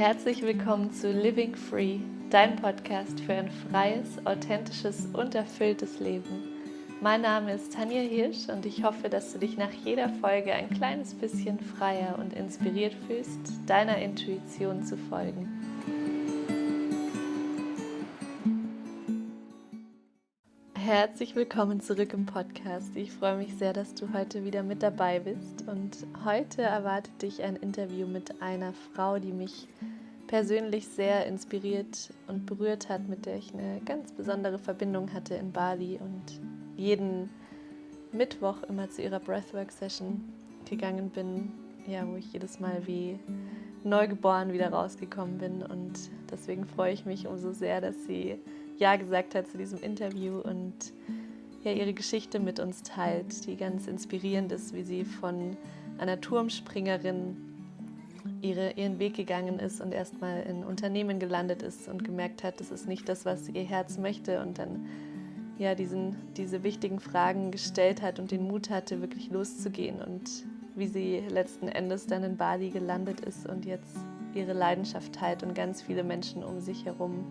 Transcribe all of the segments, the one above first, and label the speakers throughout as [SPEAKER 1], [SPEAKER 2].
[SPEAKER 1] Herzlich willkommen zu Living Free, dein Podcast für ein freies, authentisches und erfülltes Leben. Mein Name ist Tanja Hirsch und ich hoffe, dass du dich nach jeder Folge ein kleines bisschen freier und inspiriert fühlst, deiner Intuition zu folgen. Herzlich willkommen zurück im Podcast. Ich freue mich sehr, dass du heute wieder mit dabei bist. Und heute erwartet dich ein Interview mit einer Frau, die mich persönlich sehr inspiriert und berührt hat, mit der ich eine ganz besondere Verbindung hatte in Bali und jeden Mittwoch immer zu ihrer Breathwork-Session gegangen bin, ja, wo ich jedes Mal wie neugeboren wieder rausgekommen bin. Und deswegen freue ich mich umso sehr, dass sie Ja gesagt hat zu diesem Interview und ja, ihre Geschichte mit uns teilt, die ganz inspirierend ist, wie sie von einer Turmspringerin ihren Weg gegangen ist und erstmal in Unternehmen gelandet ist und gemerkt hat, das ist nicht das, was ihr Herz möchte, und dann ja diese wichtigen Fragen gestellt hat und den Mut hatte, wirklich loszugehen, und wie sie letzten Endes dann in Bali gelandet ist und jetzt ihre Leidenschaft teilt und ganz viele Menschen um sich herum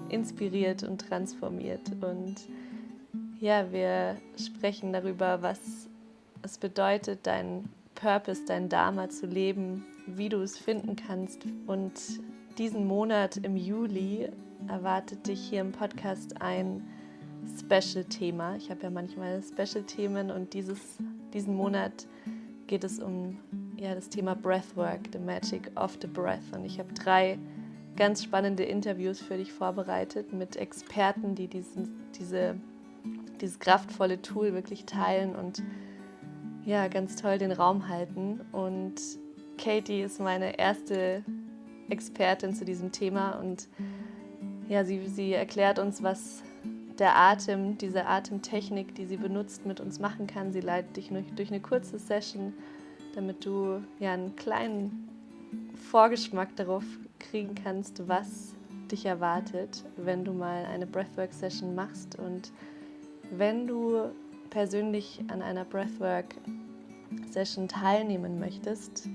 [SPEAKER 1] inspiriert und transformiert. Und ja, wir sprechen darüber, was es bedeutet, dein Purpose, dein Dharma zu leben, wie du es finden kannst. Und diesen Monat im Juli erwartet dich hier im Podcast ein Special-Thema. Ich habe ja manchmal Special-Themen, und diesen Monat geht es um das Thema Breathwork, the magic of the breath. Und ich habe 3 ganz spannende Interviews für dich vorbereitet mit Experten, die dieses kraftvolle Tool wirklich teilen und ja, ganz toll den Raum halten. Und Katie ist meine erste Expertin zu diesem Thema, und ja, sie erklärt uns, was der Atem, diese Atemtechnik, die sie benutzt, mit uns machen kann. Sie leitet dich durch eine kurze Session, damit du ja einen kleinen Vorgeschmack darauf kriegen kannst, was dich erwartet, wenn du mal eine Breathwork-Session machst. Und wenn du persönlich an einer Breathwork-Session teilnehmen möchtest,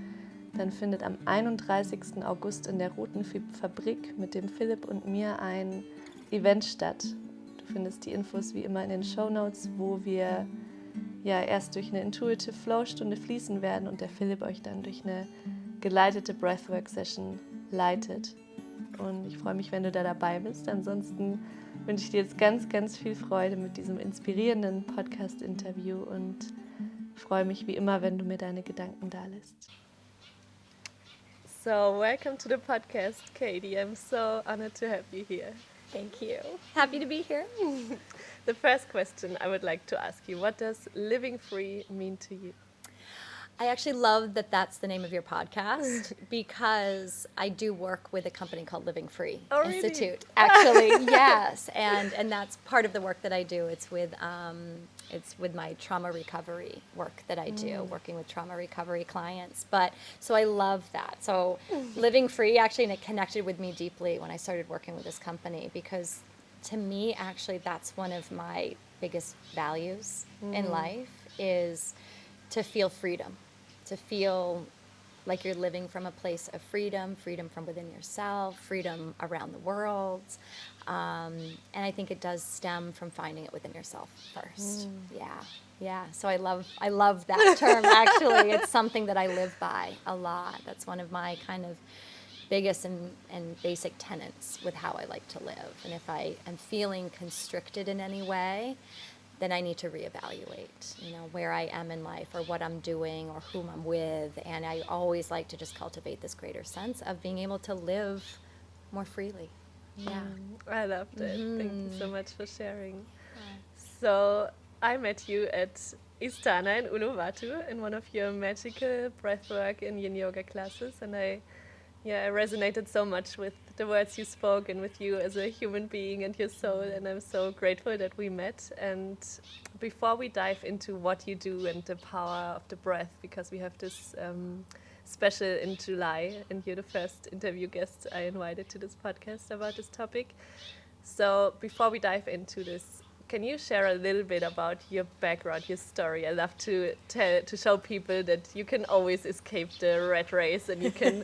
[SPEAKER 1] dann findet am 31. August in der Roten Fabrik mit dem Philipp und mir ein Event statt. Du findest die Infos wie immer in den Shownotes, wo wir ja erst durch eine Intuitive Flow-Stunde fließen werden und der Philipp euch dann durch eine geleitete Breathwork-Session leitet. Und ich freue mich, wenn du da dabei bist. Ansonsten wünsche ich dir jetzt ganz, ganz viel Freude mit diesem inspirierenden Podcast-Interview und freue mich wie immer, wenn du mir deine Gedanken da lässt. So, welcome to the podcast, Katie. I'm so honored to have you here.
[SPEAKER 2] Thank you. Happy to be here.
[SPEAKER 1] The first question I would like to ask you, what does living free mean to you?
[SPEAKER 2] I actually love that that's the name of your podcast because I do work with a company called Living Free Institute. Actually, yes, and that's part of the work that I do. It's with my trauma recovery work that I do, working with trauma recovery clients. But so I love that. So Living Free actually, and it connected with me deeply when I started working with this company, because to me, actually, that's one of my biggest values in life, is to feel freedom. To feel like you're living from a place of freedom from within yourself, freedom around the world. And I think it does stem from finding it within yourself first. Yeah. So I love that term, actually. It's something that I live by a lot. That's one of my kind of biggest and basic tenets with how I like to live. And if I am feeling constricted in any way, then I need to reevaluate, where I am in life or what I'm doing or whom I'm with. And I always like to just cultivate this greater sense of being able to live more freely. Yeah.
[SPEAKER 1] I loved it. Thank you so much for sharing. So I met you at Istana in Uluwatu in one of your magical breathwork and yin yoga classes, and I resonated so much with the words you spoke and with you as a human being and your soul, and I'm so grateful that we met. And before we dive into what you do and the power of the breath, because we have this special in July, and you're the first interview guest I invited to this podcast about this topic. So before we dive into this can you share a little bit about your background, your story? I love to show people that you can always escape the rat race, and you can,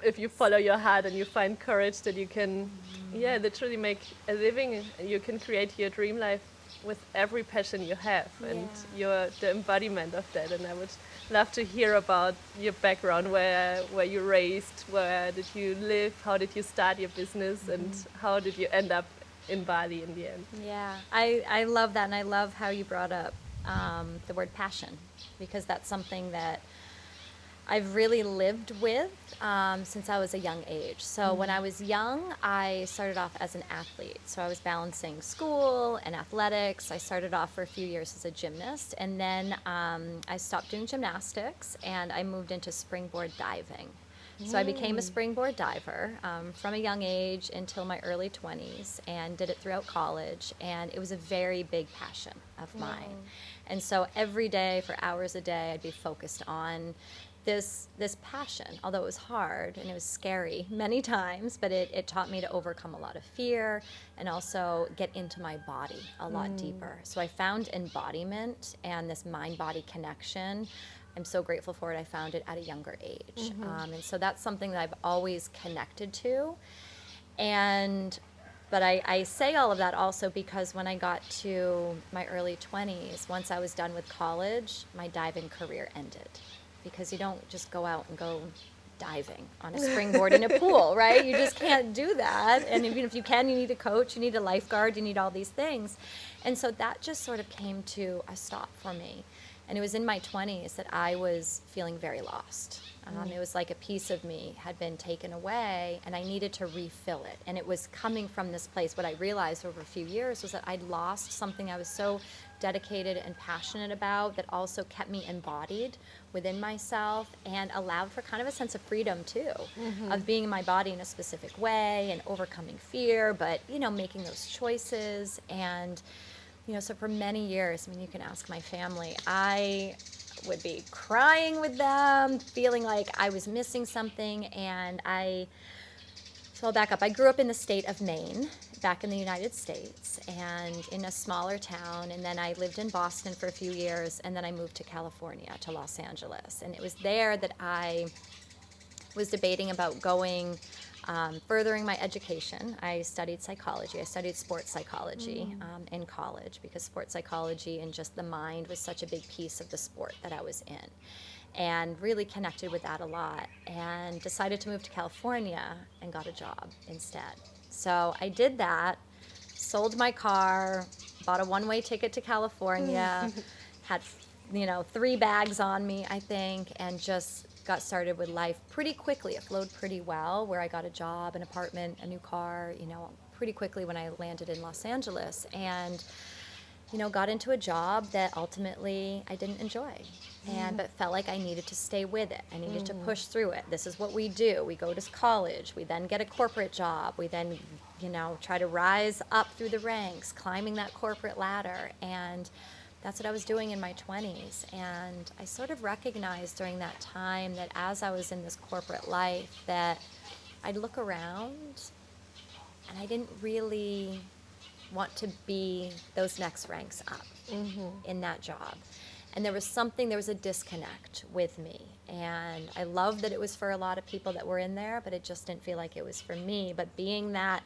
[SPEAKER 1] if you follow your heart and you find courage, that you can, literally make a living. You can create your dream life with every passion you have, and you're the embodiment of that. And I would love to hear about your background, where you raised, where did you live, how did you start your business, and how did you end up in Bali in the end.
[SPEAKER 2] Yeah, I love that, and I love how you brought up the word passion, because that's something that I've really lived with since I was a young age. So when I was young, I started off as an athlete. So I was balancing school and athletics. I started off for a few years as a gymnast, and then I stopped doing gymnastics, and I moved into springboard diving. So I became a springboard diver from a young age until my early 20s, and did it throughout college, and it was a very big passion of mine. And so every day for hours a day, I'd be focused on this passion, although it was hard and it was scary many times, but it taught me to overcome a lot of fear and also get into my body a lot deeper. So I found embodiment and this mind-body connection. I'm so grateful for it. I found it at a younger age. And so that's something that I've always connected to. But I say all of that also because when I got to my early 20s, once I was done with college, my diving career ended. Because you don't just go out and go diving on a springboard in a pool, right? You just can't do that. And even if you can, you need a coach, you need a lifeguard, you need all these things. And so that just sort of came to a stop for me. And it was in my 20s that I was feeling very lost. It was like a piece of me had been taken away, and I needed to refill it. And it was coming from this place. What I realized over a few years was that I'd lost something I was so dedicated and passionate about that also kept me embodied within myself and allowed for kind of a sense of freedom too, of being in my body in a specific way and overcoming fear, but making those choices. And so for many years, I mean, you can ask my family, I would be crying with them, feeling like I was missing something. So I'll back up. I grew up in the state of Maine, back in the United States, and in a smaller town. And then I lived in Boston for a few years, and then I moved to California, to Los Angeles. And it was there that I was debating about going, furthering my education. I studied psychology. I studied sports psychology in college, because sports psychology and just the mind was such a big piece of the sport that I was in, and really connected with that a lot, and decided to move to California and got a job instead. So I did that, sold my car, bought a one-way ticket to California, had 3 bags on me, I think, and just got started with life pretty quickly. It flowed pretty well, where I got a job, an apartment, a new car, pretty quickly when I landed in Los Angeles, and got into a job that ultimately I didn't enjoy, but felt like I needed to stay with it. I needed to push through it. This is what we do. We go to college. We then get a corporate job. We then, try to rise up through the ranks, climbing that corporate ladder. And that's what I was doing in my 20s. And I sort of recognized during that time that as I was in this corporate life, that I'd look around and I didn't really want to be those next ranks up in that job. And there was a disconnect with me. And I loved that it was for a lot of people that were in there, but it just didn't feel like it was for me. But being that,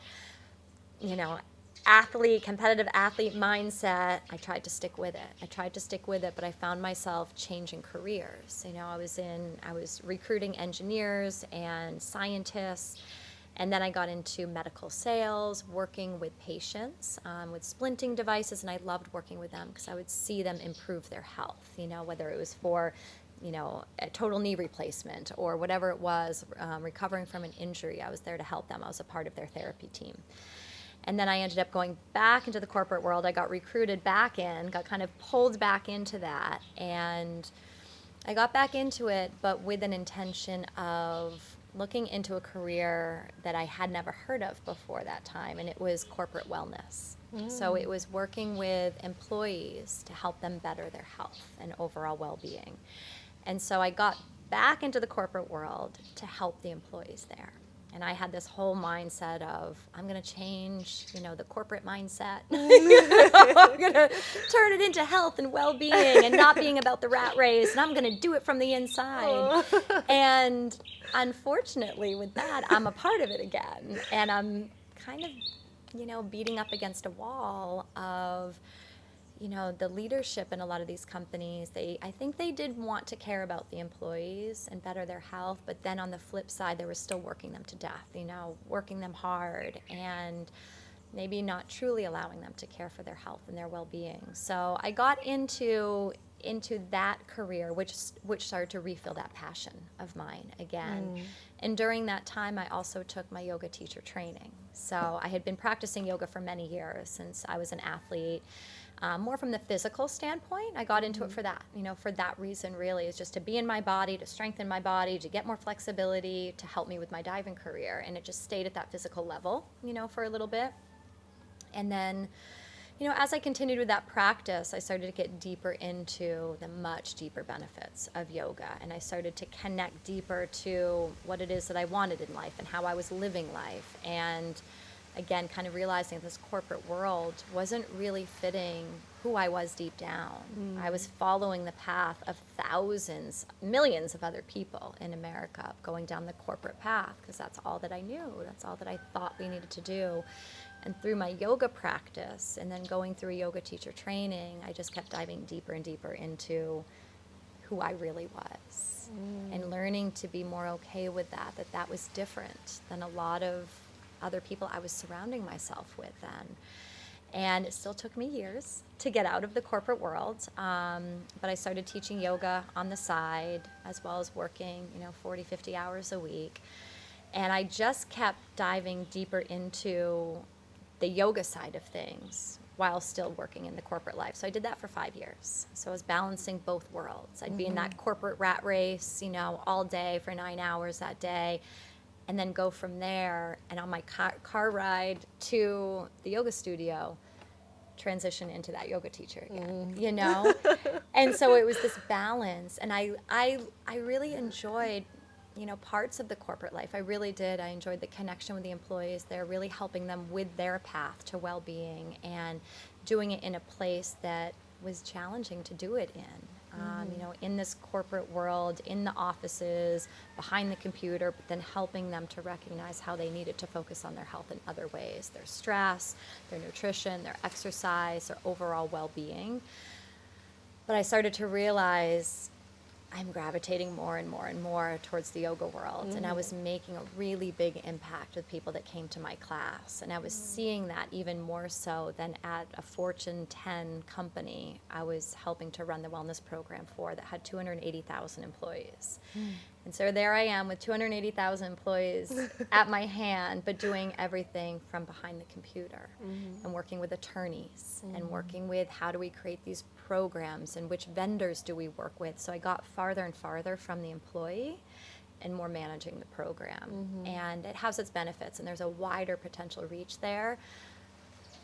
[SPEAKER 2] competitive athlete mindset, I tried to stick with it. But I found myself changing careers. I was recruiting engineers and scientists. And then I got into medical sales, working with patients with splinting devices, and I loved working with them because I would see them improve their health, whether it was for, a total knee replacement or whatever it was, recovering from an injury. I was there to help them. I was a part of their therapy team. And then I ended up going back into the corporate world. I got recruited back in, got kind of pulled back into that, and I got back into it, but with an intention of looking into a career that I had never heard of before that time, and it was corporate wellness. So it was working with employees to help them better their health and overall well-being. And so I got back into the corporate world to help the employees there. And I had this whole mindset of, I'm going to change, the corporate mindset. I'm going to turn it into health and well-being and not being about the rat race. And I'm going to do it from the inside. And unfortunately with that, I'm a part of it again. And I'm kind of, beating up against a wall of, the leadership in a lot of these companies, I think they did want to care about the employees and better their health, but then on the flip side, they were still working them to death, working them hard and maybe not truly allowing them to care for their health and their well-being. So I got into that career, which started to refill that passion of mine again. And during that time, I also took my yoga teacher training. So I had been practicing yoga for many years since I was an athlete. More from the physical standpoint, I got into it for that, for that reason really, is just to be in my body, to strengthen my body, to get more flexibility, to help me with my diving career. And it just stayed at that physical level, for a little bit. And then, as I continued with that practice, I started to get deeper into the much deeper benefits of yoga. And I started to connect deeper to what it is that I wanted in life and how I was living life. And again, kind of realizing this corporate world wasn't really fitting who I was deep down. I was following the path of thousands, millions of other people in America going down the corporate path because that's all that I knew. That's all that I thought we needed to do. And through my yoga practice and then going through a yoga teacher training, I just kept diving deeper and deeper into who I really was and learning to be more okay with that was different than a lot of other people I was surrounding myself with then. And it still took me years to get out of the corporate world, but I started teaching yoga on the side as well as working 40, 50 hours a week. And I just kept diving deeper into the yoga side of things while still working in the corporate life. So I did that for 5 years. So I was balancing both worlds. I'd be in that corporate rat race, all day for 9 hours that day, and then go from there, and on my car ride to the yoga studio, transition into that yoga teacher again, And so it was this balance, and I really enjoyed, parts of the corporate life. I really did. I enjoyed the connection with the employees. They're really helping them with their path to well-being and doing it in a place that was challenging to do it in. In this corporate world, in the offices, behind the computer, but then helping them to recognize how they needed to focus on their health in other ways, their stress, their nutrition, their exercise, their overall well-being. But I started to realize I'm gravitating more and more and more towards the yoga world. And I was making a really big impact with people that came to my class. And I was seeing that even more so than at a Fortune 10 company I was helping to run the wellness program for that had 280,000 employees. And so there I am with 280,000 employees at my hand, but doing everything from behind the computer and working with attorneys and working with how do we create these programs and which vendors do we work with. So I got farther and farther from the employee and more managing the program. And it has its benefits, and there's a wider potential reach there.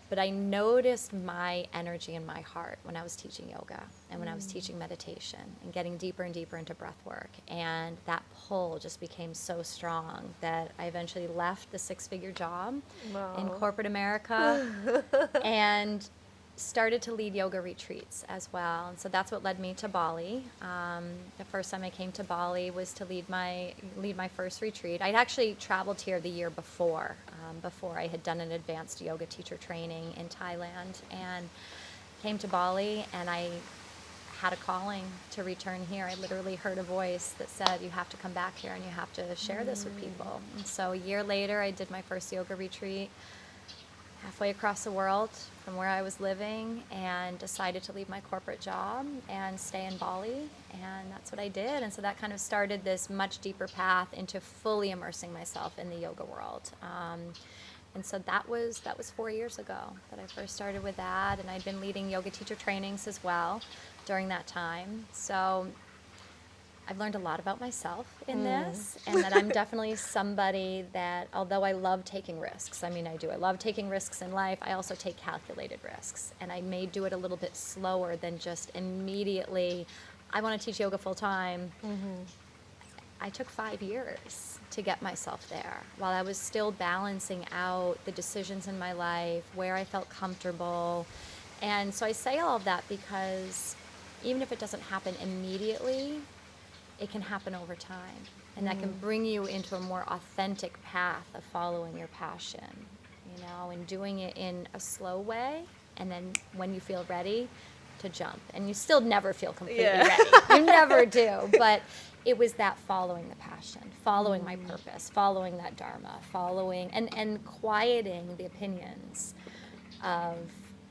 [SPEAKER 2] But I noticed my energy in my heart when I was teaching yoga and when I was teaching meditation and getting deeper and deeper into breath work. And that pull just became so strong that I eventually left the 6-figure job in corporate America and started to lead yoga retreats as well. And so that's what led me to Bali. The first time I came to Bali was to lead my first retreat. I'd actually traveled here the year before I had done an advanced yoga teacher training in Thailand, and came to Bali, and I had a calling to return here. I literally heard a voice that said, you have to come back here and you have to share this with people. And so a year later, I did my first yoga retreat halfway across the world from where I was living, and decided to leave my corporate job and stay in Bali, and that's what I did. And so that kind of started this much deeper path into fully immersing myself in the yoga world. And so that was 4 years ago that I first started with that, and I'd been leading yoga teacher trainings as well during that time. So I've learned a lot about myself in this, and that I'm definitely somebody that, although I love taking risks, I do, I love taking risks in life, I also take calculated risks, and I may do it a little bit slower than just immediately, I want to teach yoga full time, I took 5 years to get myself there while I was still balancing out the decisions in my life, where I felt comfortable. And so I say all of that because even if it doesn't happen immediately, it can happen over time. And that can bring you into a more authentic path of following your passion, and doing it in a slow way. And then when you feel ready, to jump. And you still never feel completely ready. You never do. But it was that following the passion, following my purpose, following that Dharma, following and quieting the opinions of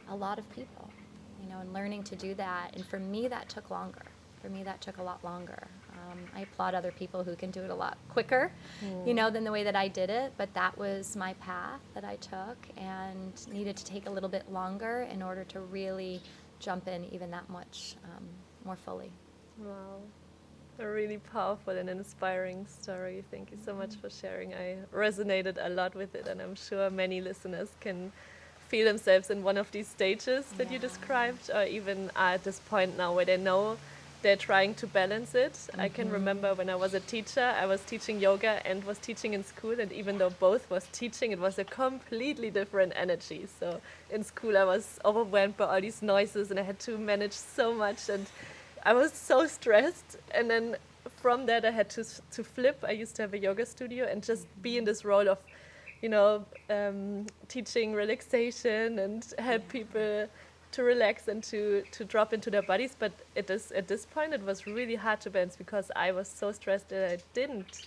[SPEAKER 2] a lot of people, and learning to do that. And for me, that took longer. For me, that took a lot longer. I applaud other people who can do it a lot quicker, than the way that I did it. But that was my path that I took and needed to take a little bit longer in order to really jump in even that much more fully.
[SPEAKER 1] Wow. A really powerful and inspiring story. Thank you so much for sharing. I resonated a lot with it, and I'm sure many listeners can feel themselves in one of these stages that you described, or even are at this point now where they know they're trying to balance it. I can remember when I was a teacher, I was teaching yoga and was teaching in school, and even though both was teaching, it was a completely different energy. So in school I was overwhelmed by all these noises and I had to manage so much, and I was so stressed. And then from that I had to flip. I used to have a yoga studio and just be in this role of teaching relaxation and help people to relax and to drop into their bodies. But at this point it was really hard to balance because I was so stressed that I didn't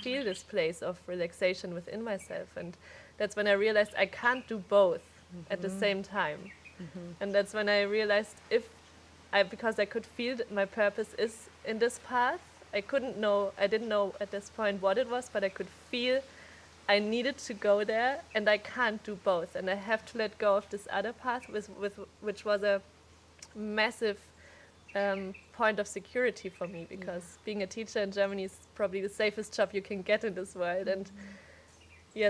[SPEAKER 1] feel this place of relaxation within myself. And that's when I realized I can't do both at the same time. And that's when I realized because I could feel that my purpose is in this path. I didn't know at this point what it was, but I could feel I needed to go there, and I can't do both, and I have to let go of this other path, which was a massive point of security for me, because being a teacher in Germany is probably the safest job you can get in this world. And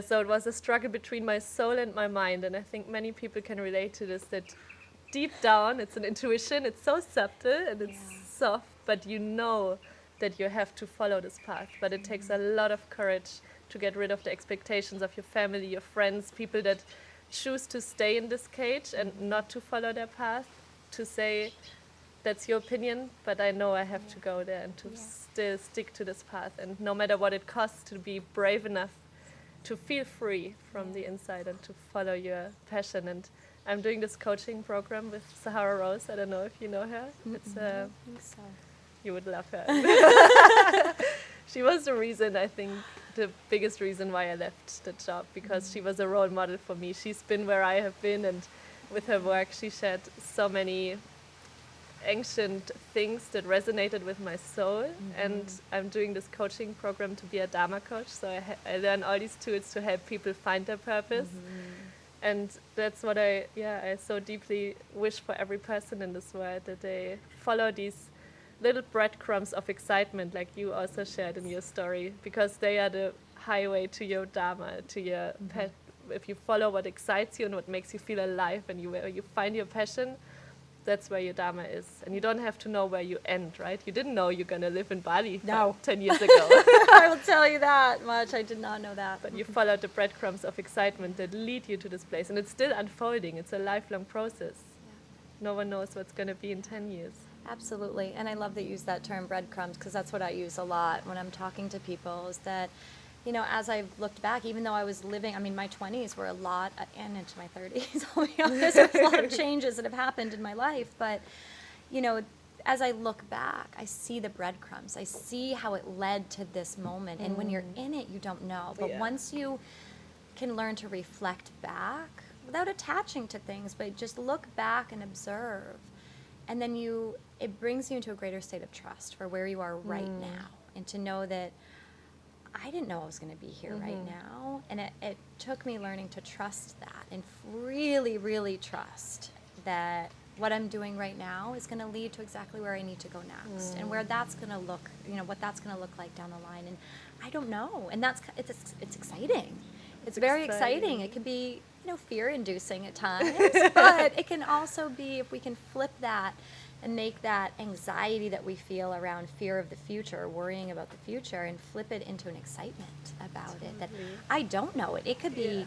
[SPEAKER 1] so it was a struggle between my soul and my mind, and I think many people can relate to this, that deep down it's an intuition, it's so subtle and it's soft, but you know that you have to follow this path. But it takes a lot of courage to get rid of the expectations of your family, your friends, people that choose to stay in this cage and not to follow their path, to say, that's your opinion, but I know I have to go there and to still stick to this path. And no matter what it costs, to be brave enough to feel free from the inside and to follow your passion. And I'm doing this coaching program with Sahara Rose. I don't know if you know her. It's
[SPEAKER 2] I think so.
[SPEAKER 1] You would love her. She was the reason, I think, the biggest reason why I left the job, because she was a role model for me. She's been where I have been, and with her work she shared so many ancient things that resonated with my soul. And I'm doing this coaching program to be a Dharma coach, so I learn all these tools to help people find their purpose. And that's what I so deeply wish for every person in this world, that they follow these little breadcrumbs of excitement, like you also shared in your story, because they are the highway to your Dharma, to your if you follow what excites you and what makes you feel alive, and where you find your passion, that's where your Dharma is. And you don't have to know where you end, right? You didn't know you're going to live in Bali 10 years ago.
[SPEAKER 2] I will tell you that much. I did not know that.
[SPEAKER 1] But you followed the breadcrumbs of excitement that lead you to this place. And it's still unfolding. It's a lifelong process. No one knows what's going to be in 10 years.
[SPEAKER 2] Absolutely. And I love that you use that term breadcrumbs, because that's what I use a lot when I'm talking to people, is that, as I've looked back, even though I was living, my 20s were a lot, and into my 30s, I'll be honest, there's a lot of changes that have happened in my life. But, as I look back, I see the breadcrumbs. I see how it led to this moment. And when you're in it, you don't know. But once you can learn to reflect back, without attaching to things, but just look back and observe, and then it brings you into a greater state of trust for where you are right now, and to know that I didn't know I was going to be here right now. And it took me learning to trust that, and really, really trust that what I'm doing right now is going to lead to exactly where I need to go next, and where that's going to look, what that's going to look like down the line. And I don't know. And it's exciting. It's very exciting. It can be, fear-inducing at times, but it can also be, if we can flip that and make that anxiety that we feel around fear of the future, worrying about the future, and flip it into an excitement about it. That I don't know it. It could be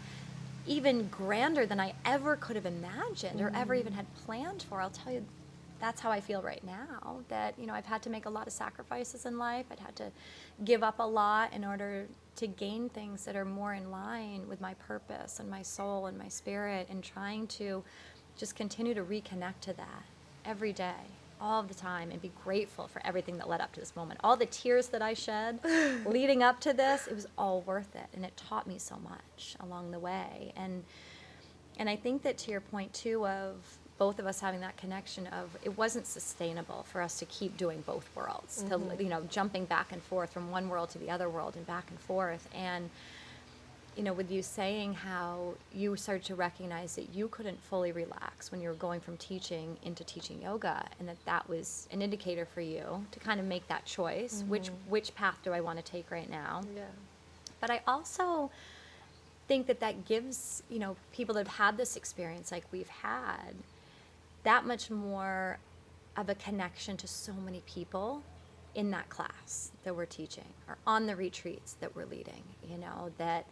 [SPEAKER 2] even grander than I ever could have imagined or ever even had planned for. I'll tell you, that's how I feel right now. That, I've had to make a lot of sacrifices in life. I'd had to give up a lot in order to gain things that are more in line with my purpose and my soul and my spirit, and trying to just continue to reconnect to that every day, all the time, and be grateful for everything that led up to this moment. All the tears that I shed leading up to this, it was all worth it, and it taught me so much along the way. And I think that, to your point too, of both of us having that connection of, it wasn't sustainable for us to keep doing both worlds, to jumping back and forth from one world to the other world and back and forth. And with you saying how you started to recognize that you couldn't fully relax when you were going from teaching into teaching yoga, and that was an indicator for you to kind of make that choice, which path do I want to take right now. But I also think that gives people that have had this experience like we've had that much more of a connection to so many people in that class that we're teaching, or on the retreats that we're leading, that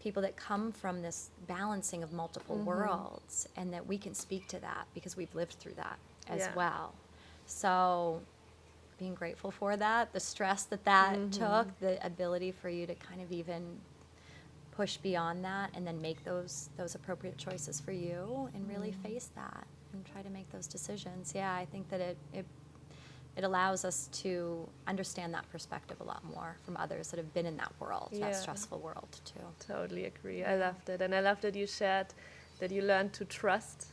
[SPEAKER 2] people that come from this balancing of multiple worlds, and that we can speak to that because we've lived through that as well. So being grateful for that, the stress that took, the ability for you to kind of even push beyond that and then make those appropriate choices for you, and really face that and try to make those decisions. Yeah, I think that it allows us to understand that perspective a lot more from others that have been in that world, that stressful world too.
[SPEAKER 1] Totally agree. I loved it. And I love that you shared that you learned to trust.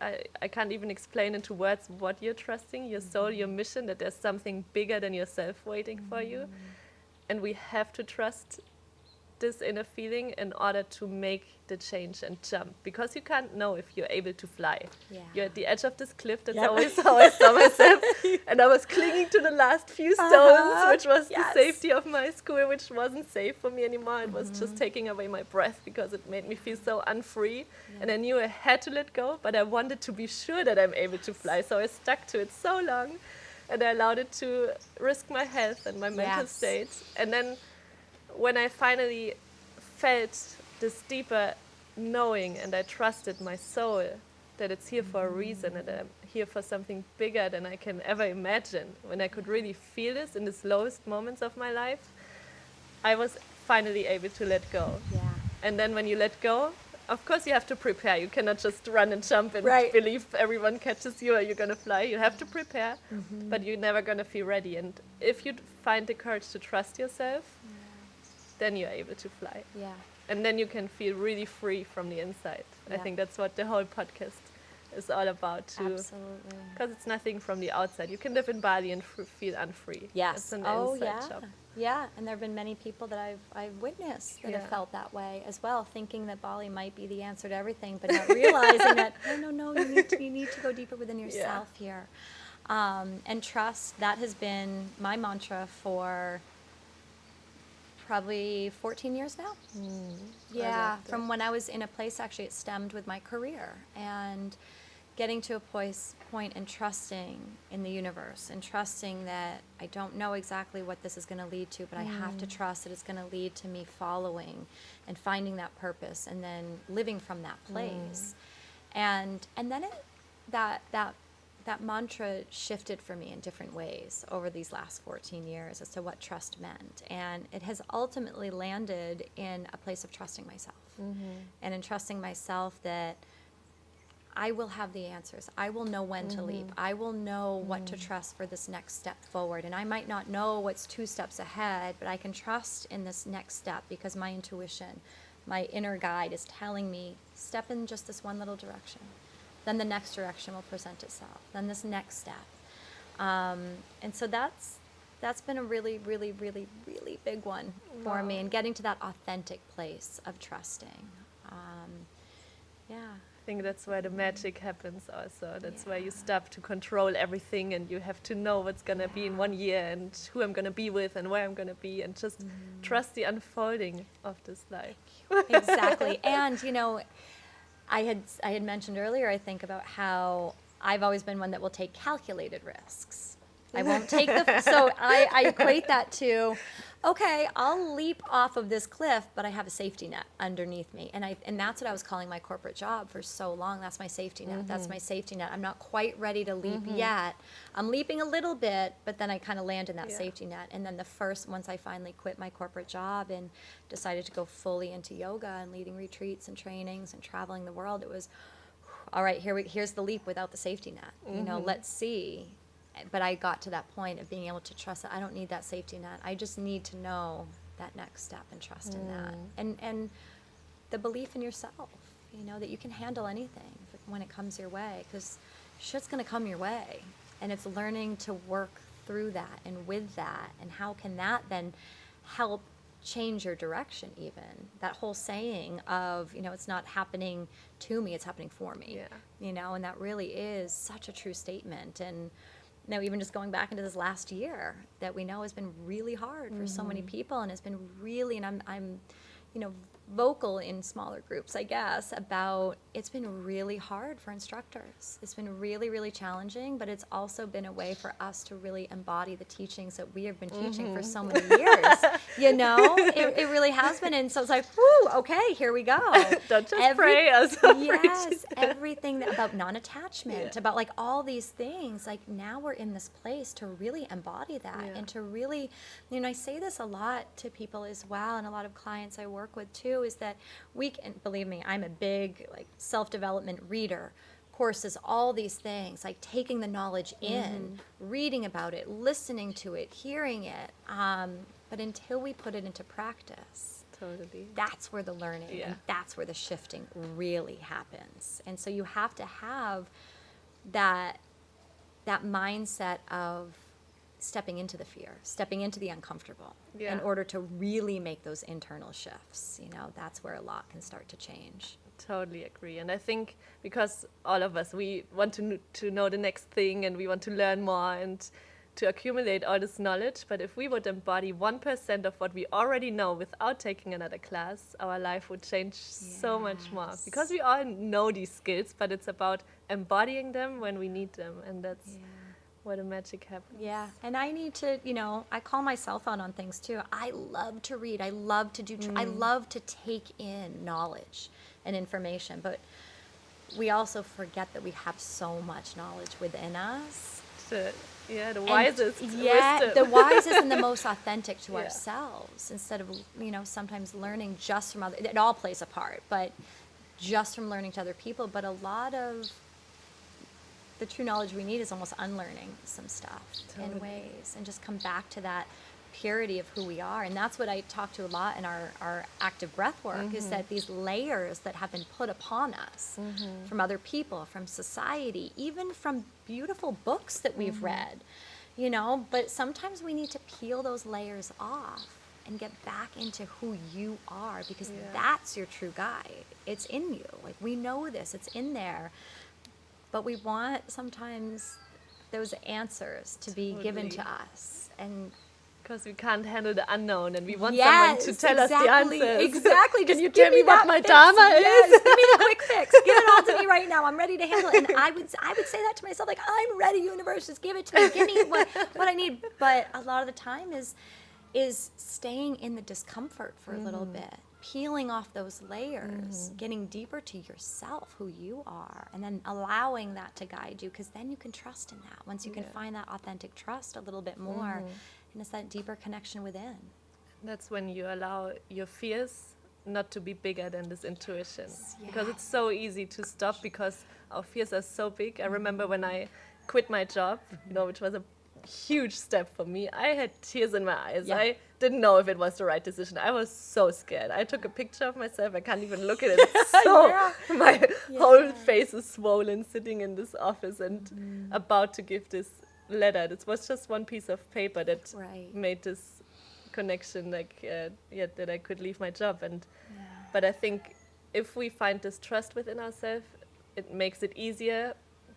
[SPEAKER 1] I can't even explain into words what you're trusting, your soul, your mission, that there's something bigger than yourself waiting for you. And we have to trust this inner feeling in order to make the change and jump, because you can't know if you're able to fly. You're at the edge of this cliff. That's always how I saw myself. And I was clinging to the last few stones, which was the safety of my school, which wasn't safe for me anymore. It was just taking away my breath, because it made me feel so unfree. And I knew I had to let go, but I wanted to be sure that I'm able to fly. So I stuck to it so long, and I allowed it to risk my health and my mental state. And then when I finally felt this deeper knowing, and I trusted my soul that it's here for a reason, and I'm here for something bigger than I can ever imagine, when I could really feel this in the lowest moments of my life, I was finally able to let go. And then when you let go, of course you have to prepare. You cannot just run and jump and believe everyone catches you or you're going to fly. You have to prepare, but you're never going to feel ready. And if you find the courage to trust yourself, then you're able to fly. And then you can feel really free from the inside. I think that's what the whole podcast is all about too.
[SPEAKER 2] Absolutely.
[SPEAKER 1] Because it's nothing from the outside. You can live in Bali and feel unfree. It's an inside job.
[SPEAKER 2] Yeah, and there have been many people that I've witnessed that have felt that way as well, thinking that Bali might be the answer to everything, but not realizing that no, you need to go deeper within yourself here. And trust, that has been my mantra for probably 14 years now. From when I was in a place, actually it stemmed with my career, and getting to a point and trusting in the universe, and trusting that I don't know exactly what this is going to lead to, but I have to trust that it's going to lead to me following and finding that purpose, and then living from that place. And then that mantra shifted for me in different ways over these last 14 years as to what trust meant. And it has ultimately landed in a place of trusting myself. And in trusting myself that I will have the answers. I will know when to leap. I will know what to trust for this next step forward. And I might not know what's 2 steps ahead, but I can trust in this next step, because my intuition, my inner guide is telling me, step in just this one little direction. Then the next direction will present itself. Then this next step. And so that's been a really, really, really, really big one for me, and getting to that authentic place of trusting.
[SPEAKER 1] I think that's where the magic happens also. That's where you stop to control everything, and you have to know what's going to be in 1 year, and who I'm going to be with, and where I'm going to be, and just trust the unfolding of this life.
[SPEAKER 2] Exactly. And, I had mentioned earlier, I think, about how I've always been one that will take calculated risks. I won't take so I equate that to, okay, I'll leap off of this cliff, but I have a safety net underneath me. And that's what I was calling my corporate job for so long. That's my safety net. That's my safety net. I'm not quite ready to leap yet. I'm leaping a little bit, but then I kind of land in that safety net. And then once I finally quit my corporate job and decided to go fully into yoga and leading retreats and trainings and traveling the world, it was, all right, here's the leap without the safety net. Let's see. But I got to that point of being able to trust that I don't need that safety net. I just need to know that next step and trust in that. And the belief in yourself, that you can handle anything when it comes your way, because shit's going to come your way. And it's learning to work through that and with that. And how can that then help change your direction even? That whole saying of, it's not happening to me, it's happening for me. And that really is such a true statement. And even just going back into this last year that we know has been really hard for so many people, and has been really, and I'm vocal in smaller groups, I guess, about it's been really hard for instructors. It's been really, really challenging, but it's also been a way for us to really embody the teachings that we have been teaching for so many years. It really has been. And so it's like, whoo, okay, here we go.
[SPEAKER 1] Don't just pray us.
[SPEAKER 2] Yes, everything about non-attachment, about like all these things. Like now we're in this place to really embody that and to really, I say this a lot to people as well, and a lot of clients I work with too, is that we can, believe me, I'm a big like self-development reader, courses, all these things, like taking the knowledge in, reading about it, listening to it, hearing it, but until we put it into practice, that's where the learning and that's where the shifting really happens. And so you have to have that mindset of stepping into the fear, stepping into the uncomfortable in order to really make those internal shifts. That's where a lot can start to change.
[SPEAKER 1] Totally agree. And I think because all of us, we want to know the next thing, and we want to learn more and to accumulate all this knowledge. But if we would embody 1% of what we already know without taking another class, our life would change so much more. Because we all know these skills, but it's about embodying them when we need them. And that's where the magic happens.
[SPEAKER 2] Yeah, and I need to, I call myself out on things too. I love to read. I love to do, I love to take in knowledge and information. But we also forget that we have so much knowledge within us.
[SPEAKER 1] The wisest.
[SPEAKER 2] The wisest and the most authentic to ourselves, instead of, sometimes learning just from it all plays a part, but just from learning to other people. But a lot of the true knowledge we need is almost unlearning some stuff in ways, and just come back to that purity of who we are. And that's what I talk to a lot in our active breath work, is that these layers that have been put upon us from other people, from society, even from beautiful books that we've read, but sometimes we need to peel those layers off and get back into who you are, because that's your true guide. It's in you. Like, we know this, it's in there. But we want sometimes those answers to be given to us. And
[SPEAKER 1] because we can't handle the unknown, and we want someone to tell us the answers.
[SPEAKER 2] Exactly.
[SPEAKER 1] Can you tell me what my Dharma is?
[SPEAKER 2] Give me the quick fix. Give it all to me right now. I'm ready to handle it. And I would say that to myself, like, I'm ready, universe. Just give it to me. Give me what I need. But a lot of the time is staying in the discomfort for a little bit. Peeling off those layers, getting deeper to yourself, who you are, and then allowing that to guide you, because then you can trust in that. Once you can find that authentic trust a little bit more, and it's that deeper connection within.
[SPEAKER 1] That's when you allow your fears not to be bigger than this intuition. Because it's so easy to stop, because our fears are so big. I remember when I quit my job, which was a huge step for me. I had tears in my eyes. I didn't know if it was the right decision. I was so scared. I took a picture of myself. I can't even look at it. My whole face is swollen, sitting in this office and about to give this letter. This was just one piece of paper that made this connection, that I could leave my job. But I think if we find this trust within ourselves, it makes it easier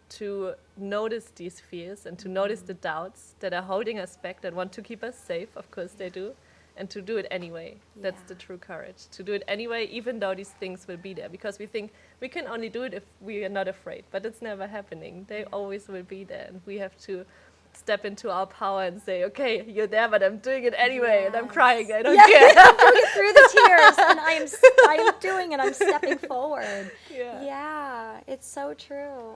[SPEAKER 1] to notice these fears and to notice the doubts that are holding us back, that want to keep us safe. Of course they do. and to do it anyway. That's the true courage, to do it anyway, even though these things will be there, because we think we can only do it if we are not afraid, but it's never happening. They always will be there, and we have to step into our power and say, okay, you're there, but I'm doing it anyway, and I'm crying, I don't care.
[SPEAKER 2] I'm doing it through the tears, and I'm doing it, I'm stepping forward. Yeah, it's so true.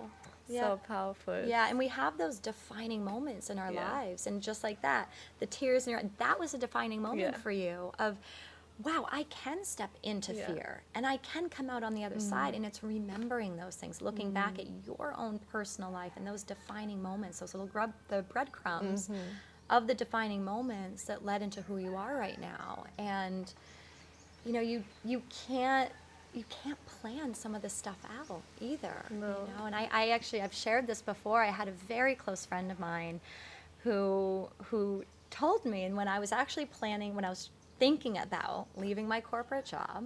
[SPEAKER 1] So powerful.
[SPEAKER 2] Yeah, and we have those defining moments in our lives, and just like that, the tears in your, that was a defining moment for you of, wow, I can step into fear, and I can come out on the other side, and it's remembering those things, looking back at your own personal life and those defining moments, those little the breadcrumbs of the defining moments that led into who you are right now. And you know, you can't plan some of this stuff out either. No. You know, and I've shared this before. I had a very close friend of mine who told me, and when I was actually planning, when I was thinking about leaving my corporate job,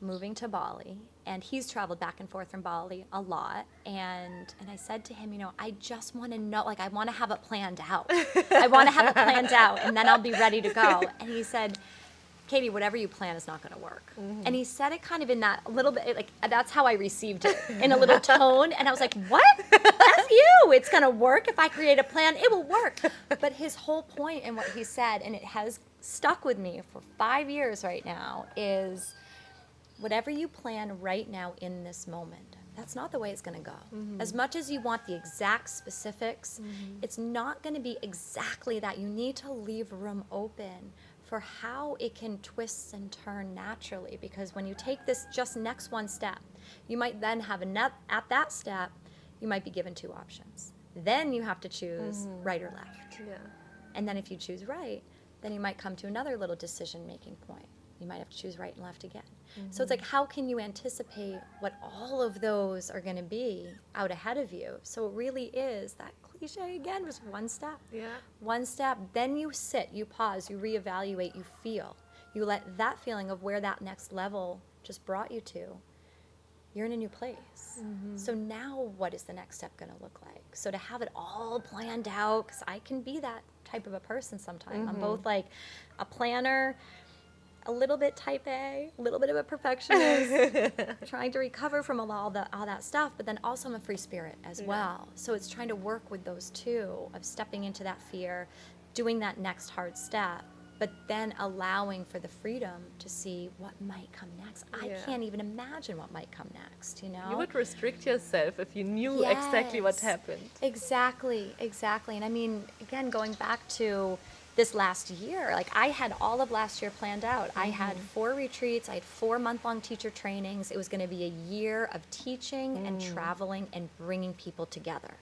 [SPEAKER 2] moving to Bali, and he's traveled back and forth from Bali a lot, and I said to him, you know, I just want to know, like, I want to have it planned out. I want to have it planned out, and then I'll be ready to go. And he said, Katie, whatever you plan is not going to work. And he said it kind of in that little bit, like, that's how I received it, in a little tone. And I was like, what? F you. It's going to work. If I create a plan, it will work. But his whole point in what he said, and it has stuck with me for 5 years right now, is whatever you plan right now in this moment, that's not the way it's going to go. As much as you want the exact specifics, it's not going to be exactly that. You need to leave room open for how it can twist and turn naturally, because when you take this just next one step, you might then have at that step, you might be given 2 options. Then you have to choose right or left. Yeah. And then if you choose right, then you might come to another little decision-making point. You might have to choose right and left again. So it's like, how can you anticipate what all of those are going to be out ahead of you? So it really is that cliche again, just one step. Yeah. One step. Then you sit, you pause, you reevaluate, you feel. You let that feeling of where that next level just brought you to, you're in a new place. So now what is the next step going to look like? So to have it all planned out, because I can be that type of a person sometimes. I'm both like a planner, a little bit type A, a little bit of a perfectionist, trying to recover from all that stuff, but then also I'm a free spirit as well. So it's trying to work with those two of stepping into that fear, doing that next hard step, but then allowing for the freedom to see what might come next. I can't even imagine what might come next, you know?
[SPEAKER 1] You would restrict yourself if you knew exactly what happened.
[SPEAKER 2] Exactly. And I mean, again, going back to this last year, like I had all of last year planned out. I had 4 retreats, I had 4 month-long teacher trainings. It was going to be a year of teaching and traveling and bringing people together.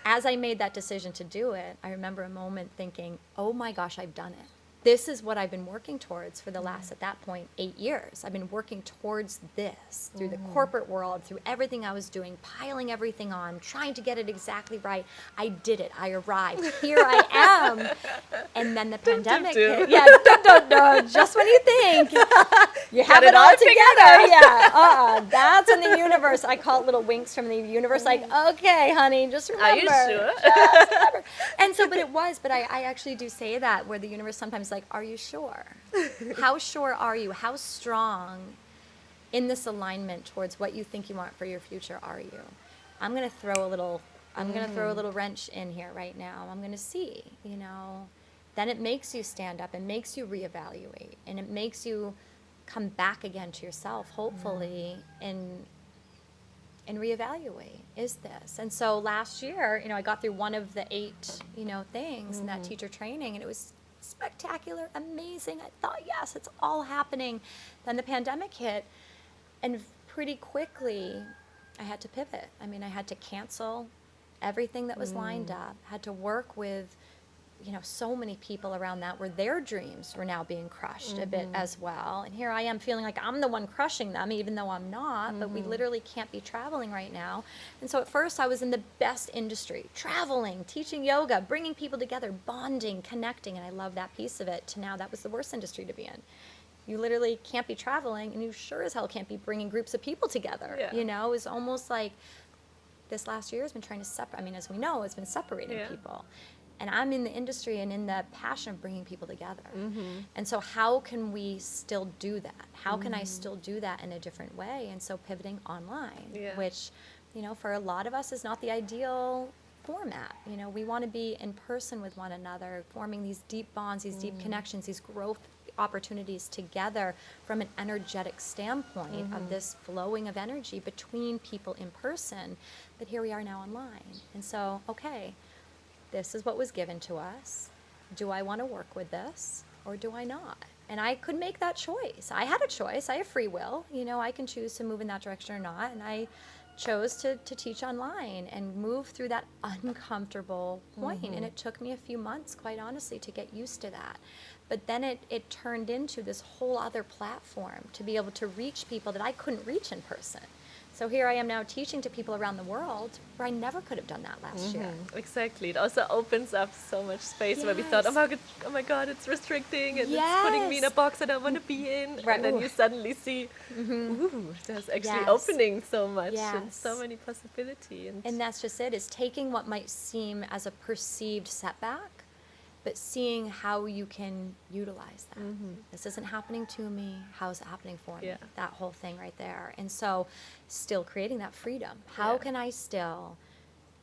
[SPEAKER 2] As I made that decision to do it, I remember a moment thinking, oh my gosh, I've done it. This is what I've been working towards for the last, at that point, 8 years. I've been working towards this through the corporate world, through everything I was doing, piling everything on, trying to get it exactly right. I did it. I arrived. Here I am. And then the pandemic hit. Yeah, just when you think you have it all together. Yeah, that's when the universe, I call it little winks from the universe, like, okay, honey, just remember.
[SPEAKER 1] Are you sure?
[SPEAKER 2] Just remember. And so, but I actually do say that, where the universe sometimes like, are you sure? How sure are you? How strong in this alignment towards what you think you want for your future are you? I'm going to throw a little wrench in here right now. I'm going to see, you know. Then it makes you stand up and makes you reevaluate, and it makes you come back again to yourself, hopefully, and reevaluate, is this? And so last year, you know, I got through one of the 8, you know, things in that teacher training, and it was spectacular, amazing. I thought, yes, it's all happening. Then the pandemic hit, and pretty quickly I had to pivot. I mean, I had to cancel everything that was lined up, had to work with, you know, so many people around that where their dreams were now being crushed a bit as well. And here I am feeling like I'm the one crushing them, even though I'm not, but we literally can't be traveling right now. And so at first I was in the best industry, traveling, teaching yoga, bringing people together, bonding, connecting, and I love that piece of it, to now that was the worst industry to be in. You literally can't be traveling, and you sure as hell can't be bringing groups of people together. Yeah. You know, it's almost like this last year has been trying to separate. I mean, as we know, it's been separating people. And I'm in the industry and in the passion of bringing people together. And so how can we still do that? How can I still do that in a different way? And so pivoting online, which, for a lot of us is not the ideal format. We want to be in person with one another, forming these deep bonds, these deep connections, these growth opportunities together from an energetic standpoint of this flowing of energy between people in person. But here we are now online. And so, okay, this is what was given to us. Do I want to work with this or do I not? And I could make that choice. I had a choice. I have free will. I can choose to move in that direction or not. And I chose to teach online and move through that uncomfortable point. And it took me a few months, quite honestly, to get used to that. But then it turned into this whole other platform to be able to reach people that I couldn't reach in person. So here I am now teaching to people around the world where I never could have done that last year.
[SPEAKER 1] Exactly. It also opens up so much space where we thought, oh my God, it's restricting and it's putting me in a box I don't want to be in.
[SPEAKER 2] Right.
[SPEAKER 1] And then you suddenly see, there's actually opening so much and so many possibilities.
[SPEAKER 2] And that's just it, is taking what might seem as a perceived setback, but seeing how you can utilize that. This isn't happening to me. How is it happening for me? That whole thing right there. And so still creating that freedom. How can I still,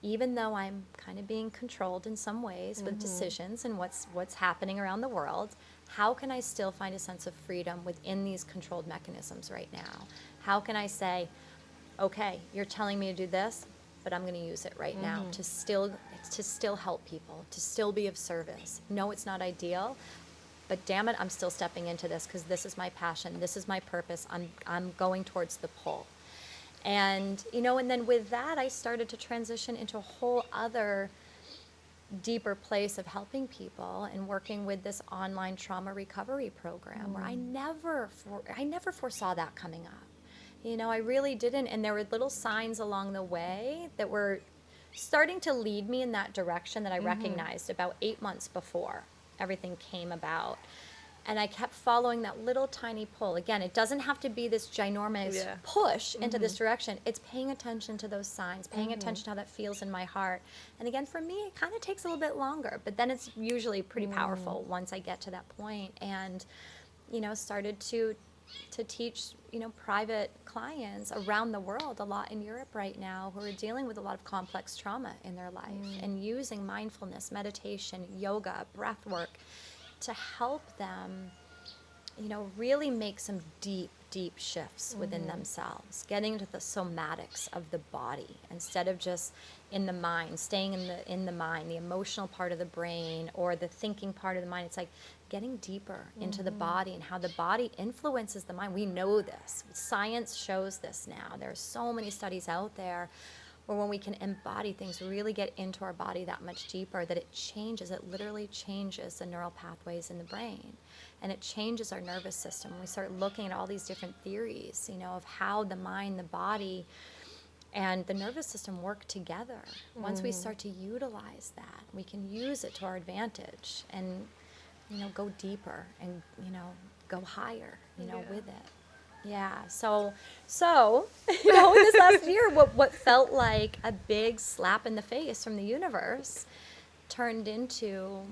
[SPEAKER 2] even though I'm kind of being controlled in some ways with decisions and what's happening around the world, how can I still find a sense of freedom within these controlled mechanisms right now? How can I say, okay, you're telling me to do this, but I'm going to use it right now to still help people, to still be of service. No, it's not ideal, but damn it, I'm still stepping into this because this is my passion, this is my purpose. I'm going towards the pull. And and then with that, I started to transition into a whole other deeper place of helping people and working with this online trauma recovery program where I never foresaw that coming up. I really didn't. And there were little signs along the way that were starting to lead me in that direction that I recognized about 8 months before everything came about. And I kept following that little tiny pull. Again, it doesn't have to be this ginormous push into this direction. It's paying attention to those signs, paying attention to how that feels in my heart. And again, for me, it kind of takes a little bit longer, but then it's usually pretty powerful once I get to that point. And, started to teach, private clients around the world, a lot in Europe right now, who are dealing with a lot of complex trauma in their life and using mindfulness, meditation, yoga, breath work to help them, really make some deep shifts within themselves, getting into the somatics of the body instead of just in the mind, staying in the mind, the emotional part of the brain or the thinking part of the mind. It's like getting deeper into the body and how the body influences the mind. We know this. Science shows this now. There are so many studies out there where when we can embody things, really get into our body that much deeper, that it literally changes the neural pathways in the brain. And it changes our nervous system. We start looking at all these different theories, of how the mind, the body, and the nervous system work together. Once we start to utilize that, we can use it to our advantage and, go deeper and, go higher, with it. Yeah. So, in this last year, what felt like a big slap in the face from the universe turned into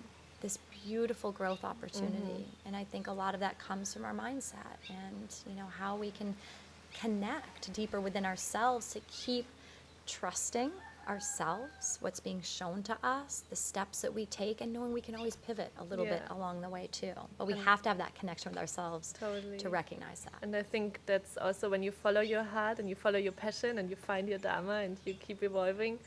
[SPEAKER 2] this beautiful growth opportunity. And I think a lot of that comes from our mindset and, how we can connect deeper within ourselves to keep trusting ourselves, what's being shown to us, the steps that we take, and knowing we can always pivot a little bit along the way too. But we have to have that connection with ourselves to recognize that.
[SPEAKER 1] And I think that's also when you follow your heart and you follow your passion and you find your Dharma and you keep evolving,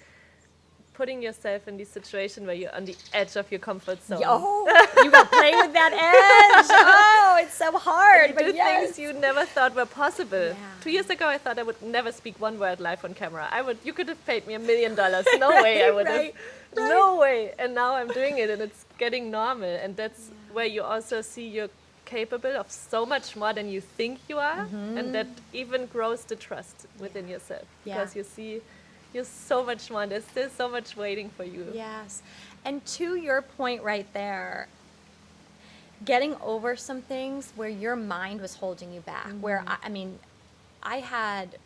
[SPEAKER 1] putting yourself in this situation where you're on the edge of your comfort zone.
[SPEAKER 2] You got to play with that edge. Oh, it's so hard.
[SPEAKER 1] But things you never thought were possible. Yeah. 2 years ago, I thought I would never speak one word live on camera. You could have paid me $1 million. No way I would have. No way. And now I'm doing it and it's getting normal. And that's where you also see you're capable of so much more than you think you are. And that even grows the trust within yourself. Because you see you're so much more. There's still so much waiting for you.
[SPEAKER 2] Yes. And to your point right there, getting over some things where your mind was holding you back, where, I had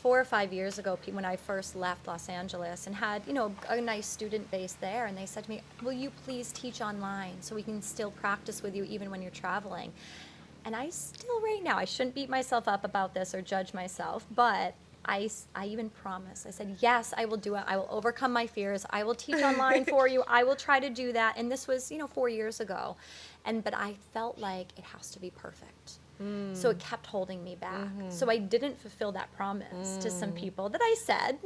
[SPEAKER 2] 4 or 5 years ago, when I first left Los Angeles and had, a nice student base there, and they said to me, will you please teach online so we can still practice with you even when you're traveling? And I still, right now, I shouldn't beat myself up about this or judge myself, but I even promised. I said, yes, I will do it. I will overcome my fears. I will teach online for you. I will try to do that. And this was, 4 years ago. But I felt like it has to be perfect. So it kept holding me back. So I didn't fulfill that promise to some people that I said,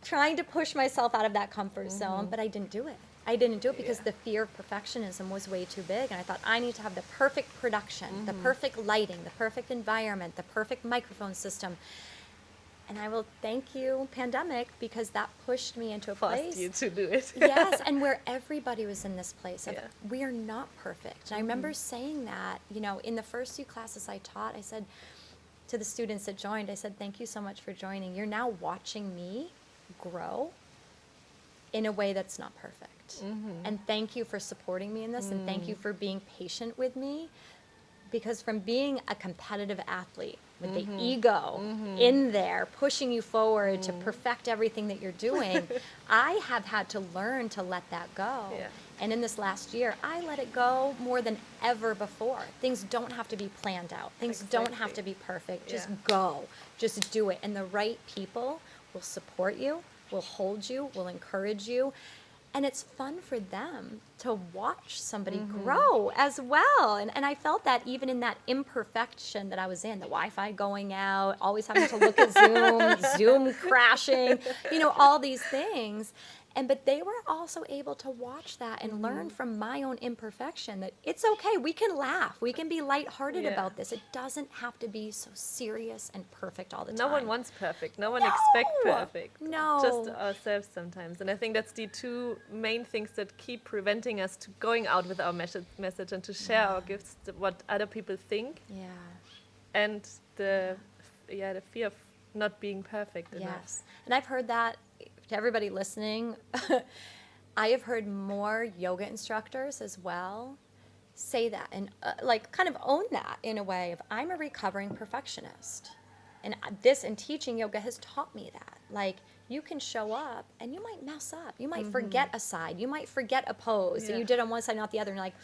[SPEAKER 2] trying to push myself out of that comfort zone, but I didn't do it. I didn't do it because the fear of perfectionism was way too big. And I thought, I need to have the perfect production, the perfect lighting, the perfect environment, the perfect microphone system. And I will thank you, pandemic, because that pushed me into a place.
[SPEAKER 1] Forced you to do it.
[SPEAKER 2] Yes, and where everybody was in this place of, we are not perfect. And I remember saying that, in the first few classes I taught, I said to the students that joined, I said, thank you so much for joining. You're now watching me grow in a way that's not perfect. And thank you for supporting me in this, and thank you for being patient with me, because from being a competitive athlete with the ego in there pushing you forward to perfect everything that you're doing, I have had to learn to let that go. And in this last year, I let it go more than ever before. Things don't have to be planned out. Things don't have to be perfect. Just go. Just do it. And the right people will support you, will hold you, will encourage you. And it's fun for them to watch somebody grow as well. And I felt that even in that imperfection that I was in, the Wi-Fi going out, always having to look at Zoom crashing, all these things. But they were also able to watch that and learn from my own imperfection that it's okay. We can laugh. We can be lighthearted about this. It doesn't have to be so serious and perfect all the time.
[SPEAKER 1] No one wants perfect. No one expects perfect.
[SPEAKER 2] No.
[SPEAKER 1] Just ourselves sometimes. And I think that's the two main things that keep preventing us to going out with our message and to share our gifts, what other people think. And the fear of not being perfect enough.
[SPEAKER 2] And I've heard that. To everybody listening, I have heard more yoga instructors as well say that and kind of own that in a way of, I'm a recovering perfectionist. And teaching yoga has taught me that. You can show up and you might mess up. You might forget a side. You might forget a pose that you did on one side, not the other. And you're like,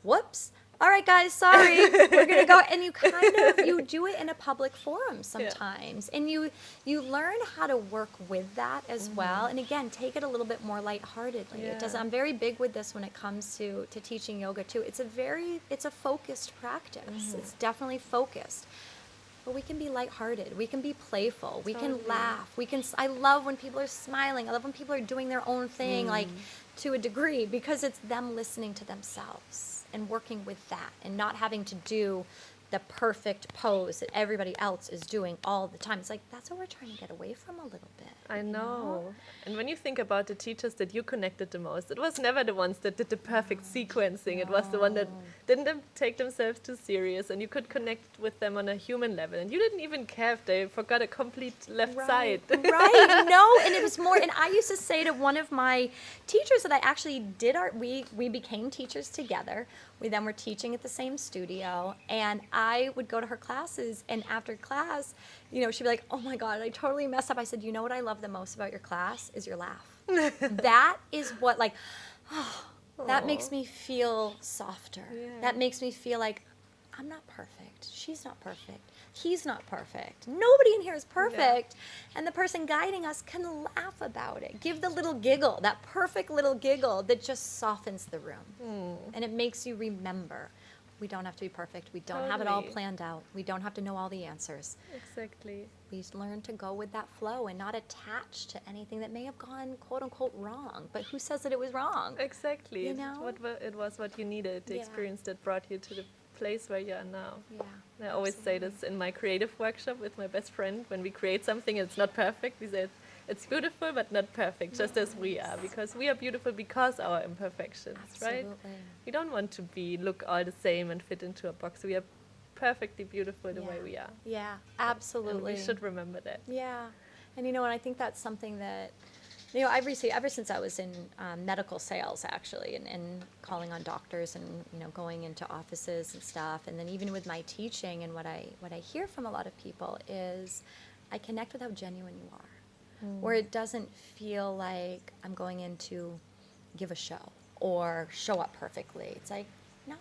[SPEAKER 2] whoops. All right, guys, sorry, we're going to go. And you do it in a public forum sometimes. And you learn how to work with that as well. And again, take it a little bit more lightheartedly. I'm very big with this when it comes to teaching yoga too. It's a focused practice. It's definitely focused. But we can be lighthearted. We can be playful. We can laugh. I love when people are smiling. I love when people are doing their own thing, to a degree, because it's them listening to themselves and working with that and not having to do the perfect pose that everybody else is doing all the time. It's that's what we're trying to get away from a little bit.
[SPEAKER 1] I know. And when you think about the teachers that you connected the most, it was never the ones that did the perfect sequencing. It was the one that didn't take themselves too serious, and you could connect with them on a human level. And you didn't even care if they forgot a complete left side.
[SPEAKER 2] Right. No. And it was more, and I used to say to one of my teachers that I actually did we became teachers together. We then were teaching at the same studio, and I would go to her classes, and after class, she'd be like, oh my God, I totally messed up. I said, you know what I love the most about your class is your laugh. That is what, that makes me feel softer. That makes me feel like I'm not perfect. She's not perfect. He's not perfect. Nobody in here is perfect. And the person guiding us can laugh about it. Give the little giggle, that perfect little giggle that just softens the room. And it makes you remember, we don't have to be perfect. We don't have it all planned out. We don't have to know all the answers.
[SPEAKER 1] Exactly.
[SPEAKER 2] We learn to go with that flow and not attach to anything that may have gone, quote unquote, wrong. But who says that it was wrong?
[SPEAKER 1] Exactly. It was what you needed, the experience that brought you to the place where you are now. I always say this in my creative workshop with my best friend. When we create something, it's not perfect. We say it's beautiful, but not perfect, just as we are, because we are beautiful because our imperfections, right? We don't want to look all the same and fit into a box. We are perfectly beautiful the way we are.
[SPEAKER 2] Yeah, absolutely.
[SPEAKER 1] And we should remember that.
[SPEAKER 2] Yeah. And and I think that's something that ever since I was in medical sales, actually, and calling on doctors and, going into offices and stuff, and then even with my teaching, and what I hear from a lot of people is I connect with how genuine you are, where it doesn't feel like I'm going in to give a show or show up perfectly. It's like, no,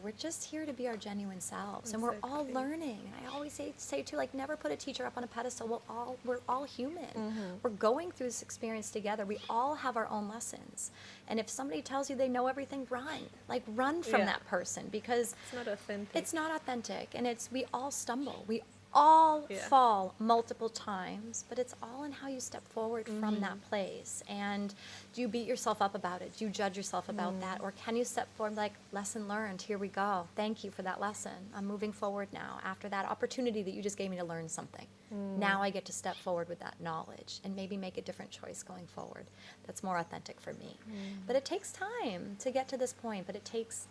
[SPEAKER 2] we're just here to be our genuine selves, and we're all learning. And I always say too, like, never put a teacher up on a pedestal. We're all human. We're going through this experience together. We all have our own lessons. And if somebody tells you they know everything, run from that person, because
[SPEAKER 1] it's not authentic.
[SPEAKER 2] It's not authentic, and we all stumble. We all fall multiple times, but it's all in how you step forward from that place. And do you beat yourself up about it? Do you judge yourself about that? Or can you step forward like, lesson learned, here we go. Thank you for that lesson. I'm moving forward now. After that opportunity that you just gave me to learn something, now I get to step forward with that knowledge and maybe make a different choice going forward. That's more authentic for me. But it takes time to get to this point, but it takes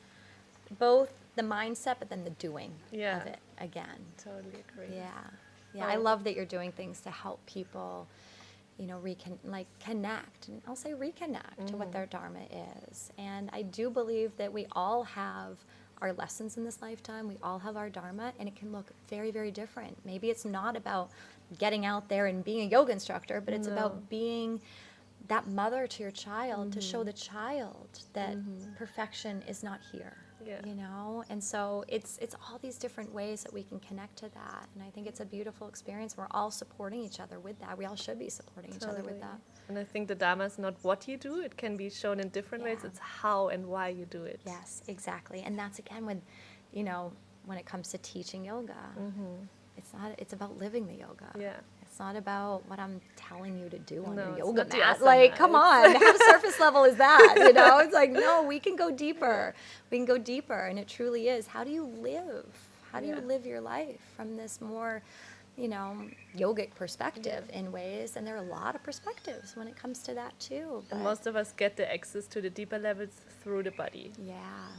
[SPEAKER 2] both the mindset, but then the doing of it again.
[SPEAKER 1] Totally agree.
[SPEAKER 2] Yeah. I love that you're doing things to help people, connect, and I'll say reconnect to what their Dharma is. And I do believe that we all have our lessons in this lifetime. We all have our Dharma, and it can look very, very different. Maybe it's not about getting out there and being a yoga instructor, but it's about being that mother to your child, to show the child that perfection is not here. And so it's all these different ways that we can connect to that, and I think it's a beautiful experience. We're all supporting each other with that. We all should be supporting each other with that.
[SPEAKER 1] And I think the Dharma is not what you do, it can be shown in different ways. It's how and why you do it.
[SPEAKER 2] Yes, exactly. And that's again with, when it comes to teaching yoga, it's about living the yoga. It's not about what I'm telling you to do on your yoga mat. Like, come on, how surface level is that? It's like, no, we can go deeper. We can go deeper, and it truly is. How do you live? How do you live your life from this more, yogic perspective in ways? And there are a lot of perspectives when it comes to that too.
[SPEAKER 1] And most of us get the access to the deeper levels through the body.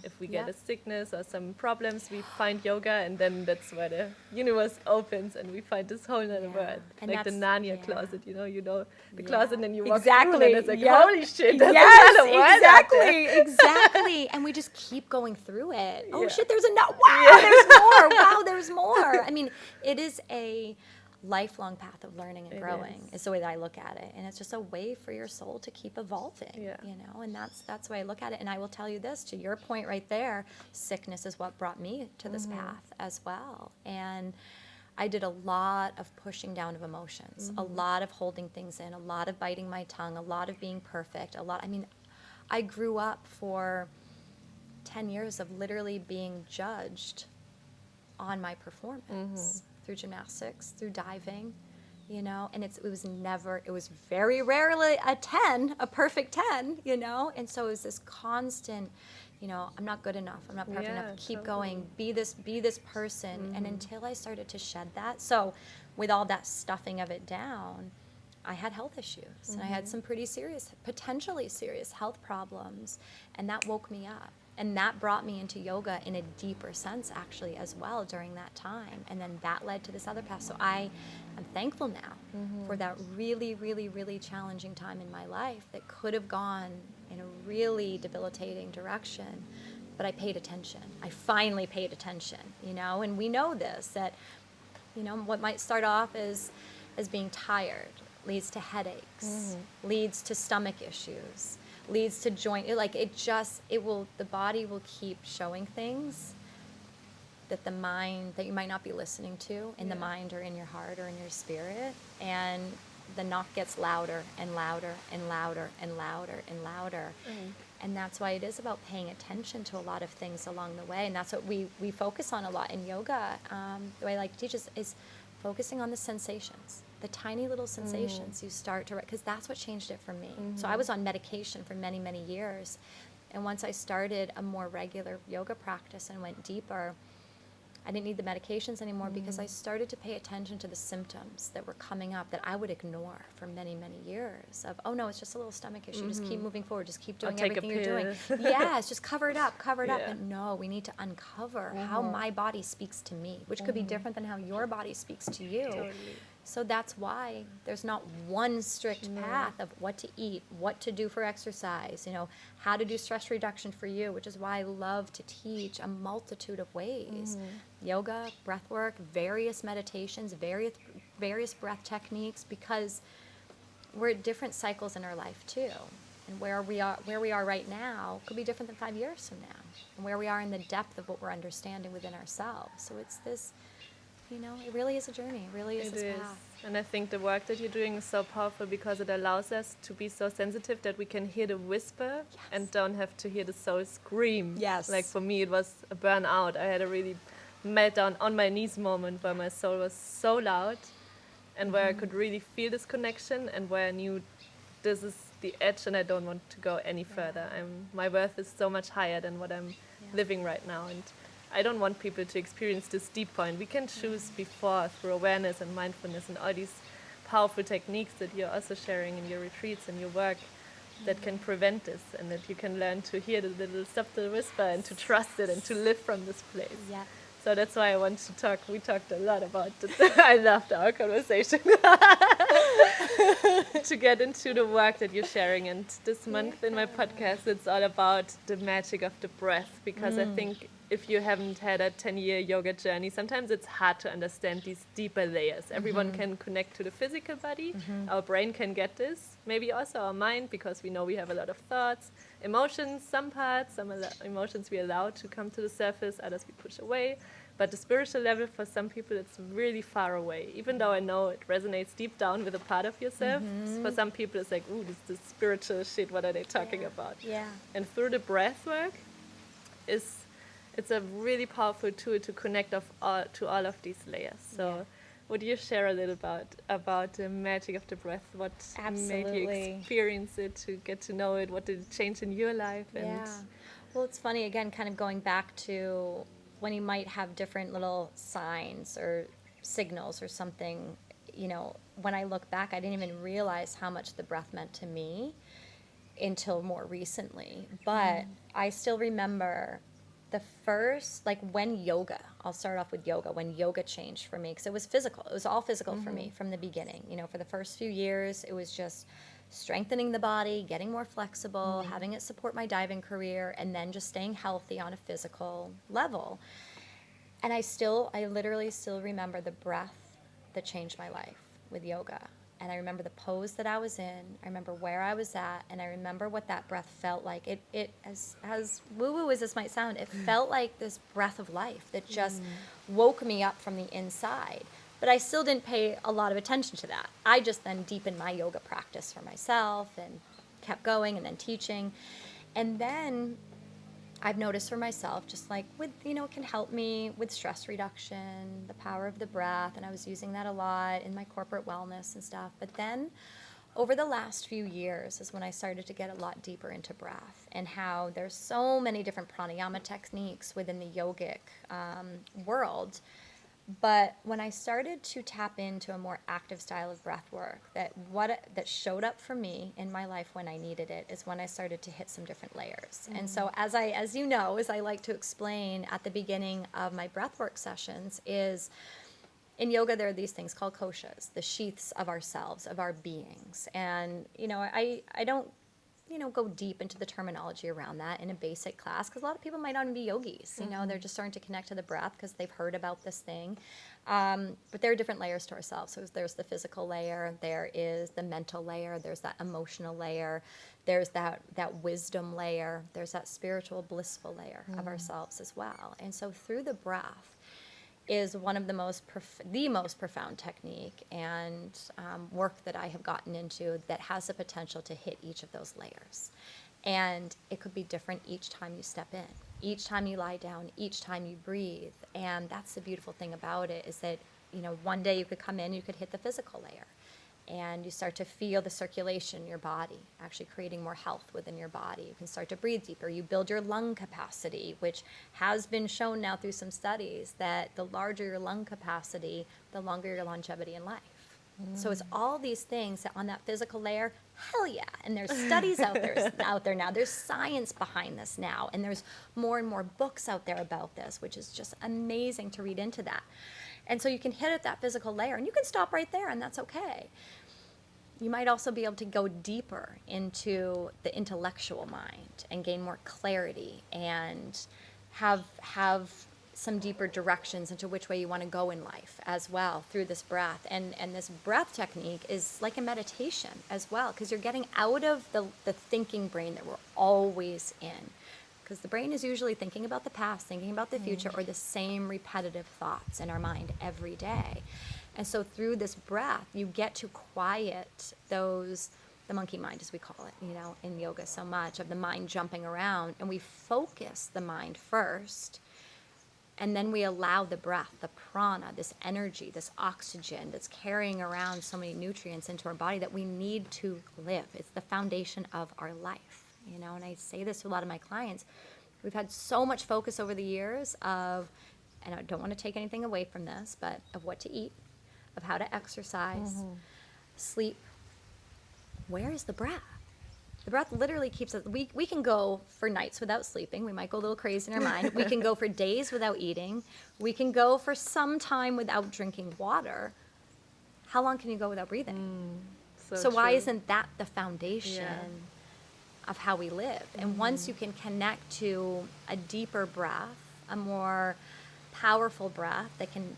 [SPEAKER 1] If we get a sickness or some problems, we find yoga, and then that's where the universe opens, and we find this whole other world. And like the Narnia closet, the closet, and then you walk through, and it's like, holy shit, that's another world.
[SPEAKER 2] Exactly. And we just keep going through it. Oh shit, there's there's more. Wow, there's more. I mean, it is a lifelong path of learning and growing is the way that I look at it, and it's just a way for your soul to keep evolving. And that's the way I look at it. And I will tell you this, to your point right there, sickness is what brought me to this path as well. And I did a lot of pushing down of emotions, a lot of holding things in, a lot of biting my tongue, a lot of being perfect, I grew up for 10 years of literally being judged on my performance. Through gymnastics, through diving, and it was very rarely a perfect 10, and so it was this constant, I'm not good enough, I'm not perfect enough, keep going, be this person, and until I started to shed that, so with all that stuffing of it down, I had health issues, and I had some potentially serious health problems, and that woke me up. And that brought me into yoga in a deeper sense, actually, as well during that time. And then that led to this other path. So I am thankful now for that really, really, really challenging time in my life that could have gone in a really debilitating direction. But I paid attention. I finally paid attention, And we know this, that, what might start off as being tired leads to headaches, leads to stomach issues, leads to joint, the body will keep showing things that that you might not be listening to in the mind or in your heart or in your spirit, and the knock gets louder and louder and louder and louder and louder. And that's why it is about paying attention to a lot of things along the way, and that's what we focus on a lot in yoga. The way I like to teach is focusing on the sensations. The tiny little sensations you start to, because that's what changed it for me. So I was on medication for many, many years. And once I started a more regular yoga practice and went deeper, I didn't need the medications anymore because I started to pay attention to the symptoms that were coming up that I would ignore for many, many years of, oh no, it's just a little stomach issue. Just keep moving forward. Just keep doing everything you're doing. Yes, just cover it up. But no, we need to uncover how my body speaks to me, which could be different than how your body speaks to you. So that's why there's not one strict path of what to eat, what to do for exercise, how to do stress reduction for you, which is why I love to teach a multitude of ways. Yoga, breath work, various meditations, various breath techniques, because we're at different cycles in our life too. And where we are right now could be different than 5 years from now. And where we are in the depth of what we're understanding within ourselves. So it's this, it really is a journey. It really is this path.
[SPEAKER 1] And I think the work that you're doing is so powerful because it allows us to be so sensitive that we can hear the whisper and don't have to hear the soul scream.
[SPEAKER 2] Yes.
[SPEAKER 1] Like for me, it was a burnout. I had a really meltdown on my knees moment where my soul was so loud and where I could really feel this connection and where I knew this is the edge and I don't want to go any further. My worth is so much higher than what I'm living right now. And I don't want people to experience this deep point. We can choose before through awareness and mindfulness and all these powerful techniques that you're also sharing in your retreats and your work that can prevent this, and that you can learn to hear the little subtle whisper and to trust it and to live from this place.
[SPEAKER 2] Yeah.
[SPEAKER 1] So that's why I want to talk. We talked a lot about it. I loved our conversation. To get into the work that you're sharing. And this month in my podcast, it's all about the magic of the breath. Because I think if you haven't had a 10-year yoga journey, sometimes it's hard to understand these deeper layers. Everyone can connect to the physical body. Our brain can get this. Maybe also our mind, because we know we have a lot of thoughts, emotions, some parts, emotions we allow to come to the surface, others we push away. But the spiritual level, for some people, it's really far away. Even though I know it resonates deep down with a part of yourself, for some people it's like, ooh, this is spiritual shit, what are they talking about?
[SPEAKER 2] Yeah.
[SPEAKER 1] And through the breath work, it's a really powerful tool to connect to all of these layers. So would you share a little about the magic of the breath? What made you experience it, to get to know it? What did it change in your life?
[SPEAKER 2] Well, it's funny, again, kind of going back to when you might have different little signs or signals or something, when I look back, I didn't even realize how much the breath meant to me until more recently. But I still remember the first, I'll start off with yoga, when yoga changed for me, because it was physical. It was all physical for me from the beginning. For the first few years, it was just strengthening the body, getting more flexible, having it support my diving career, and then just staying healthy on a physical level. And I literally still remember the breath that changed my life with yoga. And I remember the pose that I was in. I remember where I was at, and I remember what that breath felt like. It as woo-woo as this might sound, it felt like this breath of life that just woke me up from the inside. But I still didn't pay a lot of attention to that. I just then deepened my yoga practice for myself and kept going and then teaching. And then I've noticed for myself, just like with, it can help me with stress reduction, the power of the breath, and I was using that a lot in my corporate wellness and stuff. But then over the last few years is when I started to get a lot deeper into breath, and how there's so many different pranayama techniques within the yogic world. But when I started to tap into a more active style of breath work, that showed up for me in my life when I needed it is when I started to hit some different layers. And so as I like to explain at the beginning of my breathwork sessions, is in yoga there are these things called koshas, the sheaths of ourselves, of our beings. And I don't go deep into the terminology around that in a basic class, because a lot of people might not even be yogis. They're just starting to connect to the breath because they've heard about this thing. But there are different layers to ourselves. So there's the physical layer, there is the mental layer, there's that emotional layer, there's that wisdom layer, there's that spiritual, blissful layer of ourselves as well. And so through the breath is one of the most profound technique and work that I have gotten into that has the potential to hit each of those layers. And it could be different each time you step in, each time you lie down, each time you breathe. And that's the beautiful thing about it, is that, one day you could come in, you could hit the physical layer, and you start to feel the circulation in your body, actually creating more health within your body. You can start to breathe deeper. You build your lung capacity, which has been shown now through some studies that the larger your lung capacity, the longer your longevity in life. So it's all these things that on that physical layer, hell yeah. And there's studies out there now. There's science behind this now. And there's more and more books out there about this, which is just amazing to read into that. And so you can hit at that physical layer, and you can stop right there, and that's okay. You might also be able to go deeper into the intellectual mind and gain more clarity and have some deeper directions into which way you want to go in life as well through this breath. And this breath technique is like a meditation as well, because you're getting out of the thinking brain that we're always in. Because the brain is usually thinking about the past, thinking about the future, or the same repetitive thoughts in our mind every day. And so through this breath, you get to quiet those, the monkey mind, as we call it, in yoga so much, of the mind jumping around. And we focus the mind first, and then we allow the breath, the prana, this energy, this oxygen that's carrying around so many nutrients into our body that we need to live. It's the foundation of our life. And I say this to a lot of my clients. We've had so much focus over the years of, and I don't want to take anything away from this, but of what to eat, of how to exercise, sleep. Where is the breath? The breath literally keeps us, we can go for nights without sleeping. We might go a little crazy in our mind. We can go for days without eating. We can go for some time without drinking water. How long can you go without breathing? So why isn't that the foundation of how we live? And once you can connect to a deeper breath, a more powerful breath that can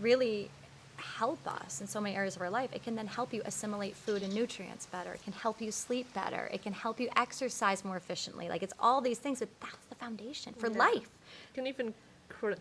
[SPEAKER 2] really help us in so many areas of our life, it can then help you assimilate food and nutrients better. It can help you sleep better. It can help you exercise more efficiently. Like, it's all these things, but that's the foundation for life.
[SPEAKER 1] You can even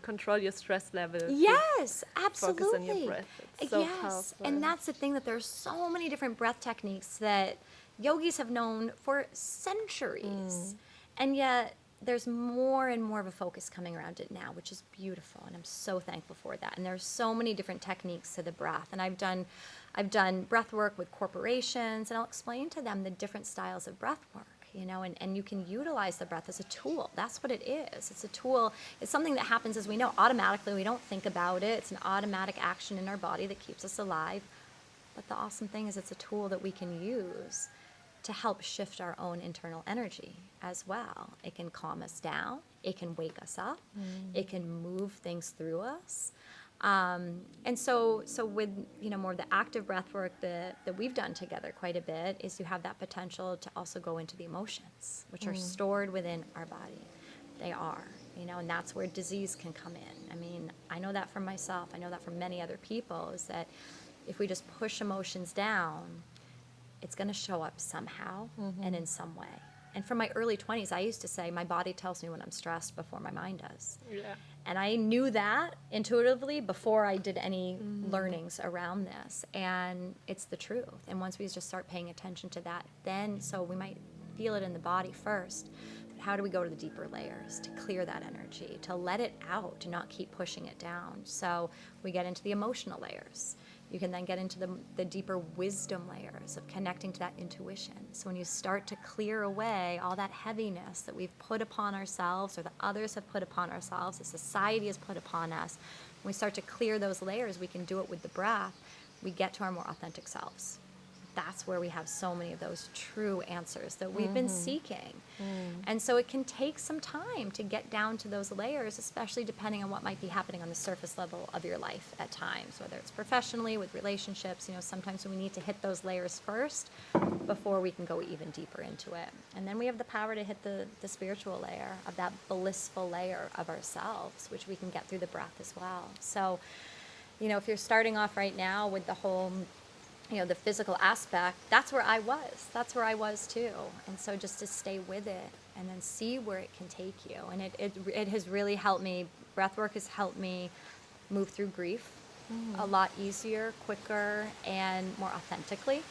[SPEAKER 1] control your stress level.
[SPEAKER 2] Yes, absolutely.
[SPEAKER 1] Focus on your breath. It's so powerful.
[SPEAKER 2] And that's the thing, that there's so many different breath techniques that yogis have known for centuries. And yet there's more and more of a focus coming around it now, which is beautiful, and I'm so thankful for that. And there's so many different techniques to the breath, and I've done breath work with corporations, and I'll explain to them the different styles of breath work, and you can utilize the breath as a tool. That's what it is. It's a tool. It's something that happens, as we know, automatically. We don't think about it. It's an automatic action in our body that keeps us alive. But the awesome thing is, it's a tool that we can use to help shift our own internal energy as well. It can calm us down. It can wake us up. It can move things through us. And so with more of the active breath work that we've done together quite a bit, is you have that potential to also go into the emotions, which are stored within our body. They are, and that's where disease can come in. I mean, I know that from myself. I know that from many other people, is that if we just push emotions down, it's going to show up somehow and in some way. And from my early 20s, I used to say, my body tells me when I'm stressed before my mind does. Yeah. And I knew that intuitively before I did any learnings around this. And it's the truth. And once we just start paying attention to that, then, so we might feel it in the body first, but how do we go to the deeper layers to clear that energy, to let it out, to not keep pushing it down? So we get into the emotional layers. You can then get into the deeper wisdom layers of connecting to that intuition. So when you start to clear away all that heaviness that we've put upon ourselves, or that others have put upon ourselves, the society has put upon us, when we start to clear those layers, we can do it with the breath. We get to our more authentic selves. That's where we have so many of those true answers that we've been seeking. And so it can take some time to get down to those layers, especially depending on what might be happening on the surface level of your life at times, whether it's professionally, with relationships. Sometimes we need to hit those layers first before we can go even deeper into it. And then we have the power to hit the spiritual layer, of that blissful layer of ourselves, which we can get through the breath as well. So, if you're starting off right now with the whole the physical aspect, that's where I was too. And so just to stay with it and then see where it can take you. And it has really helped me. Breathwork has helped me move through grief a lot easier, quicker, and more authentically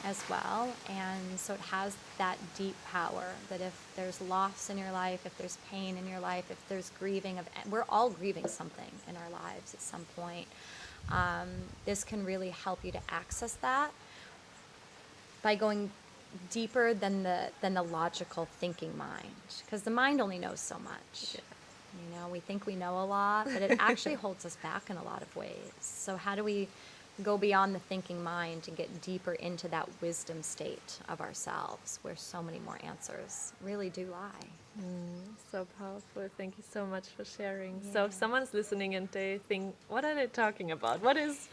[SPEAKER 2] as well. And so it has that deep power that if there's loss in your life, if there's pain in your life, if there's grieving, we're all grieving something in our lives at some point. This can really help you to access that by going deeper than the logical thinking mind, because the mind only knows so much. Yeah. We think we know a lot, but it actually holds us back in a lot of ways. So how do we go beyond the thinking mind and get deeper into that wisdom state of ourselves, where so many more answers really do lie?
[SPEAKER 1] So powerful. Thank you so much for sharing.
[SPEAKER 2] Yeah.
[SPEAKER 1] So if someone's listening and they think, what are they talking about? What is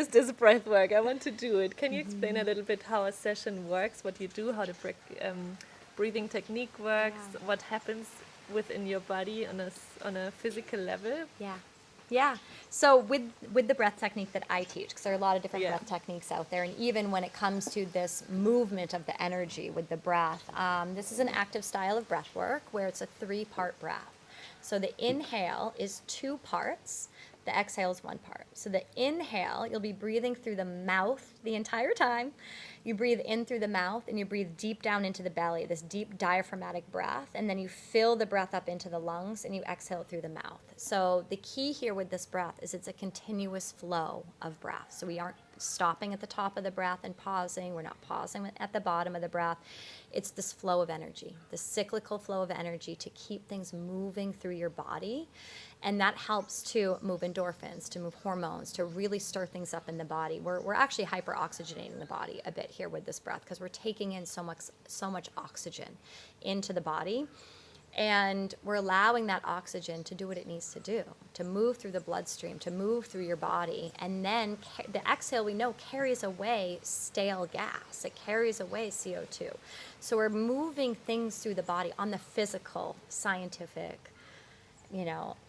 [SPEAKER 1] this breath work? I want to do it. Can you explain a little bit how a session works, what you do, how the breathing technique works,
[SPEAKER 2] Yeah.
[SPEAKER 1] what happens within your body on a physical level?
[SPEAKER 2] Yeah. Yeah. So with the breath technique that I teach, because there are a lot of different
[SPEAKER 1] Yeah.
[SPEAKER 2] breath techniques out there, and even when it comes to this movement of the energy with the breath, this is an active style of breath work where it's a 3-part breath. So the inhale is 2 parts. The exhale is 1 part. So the inhale, you'll be breathing through the mouth the entire time. You breathe in through the mouth and you breathe deep down into the belly, this deep diaphragmatic breath, and then you fill the breath up into the lungs and you exhale through the mouth. So the key here with this breath is it's a continuous flow of breath. So we aren't stopping at the top of the breath and pausing. We're not pausing at the bottom of the breath. It's this flow of energy, the cyclical flow of energy to keep things moving through your body. And that helps to move endorphins, to move hormones, to really stir things up in the body. We're actually hyper-oxygenating the body a bit here with this breath because we're taking in so much oxygen into the body. And we're allowing that oxygen to do what it needs to do, to move through the bloodstream, to move through your body. And then the exhale, we know, carries away stale gas. It carries away CO2. So we're moving things through the body on the physical, scientific,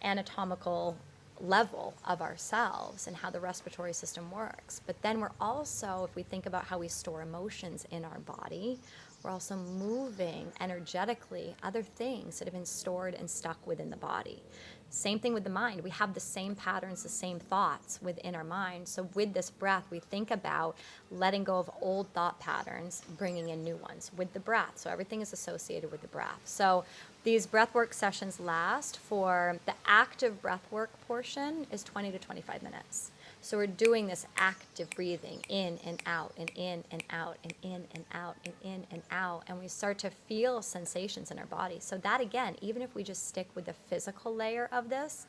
[SPEAKER 2] anatomical level of ourselves and how the respiratory system works. But then we're also, if we think about how we store emotions in our body, we're also moving energetically other things that have been stored and stuck within the body. Same thing with the mind. We have the same patterns, the same thoughts within our mind. So with this breath, we think about letting go of old thought patterns, bringing in new ones with the breath. So everything is associated with the breath. So these breathwork sessions last for the active breathwork portion is 20 to 25 minutes. So we're doing this active breathing in and out and in and out and in and out and in and out. And we start to feel sensations in our body. So that, again, even if we just stick with the physical layer of this,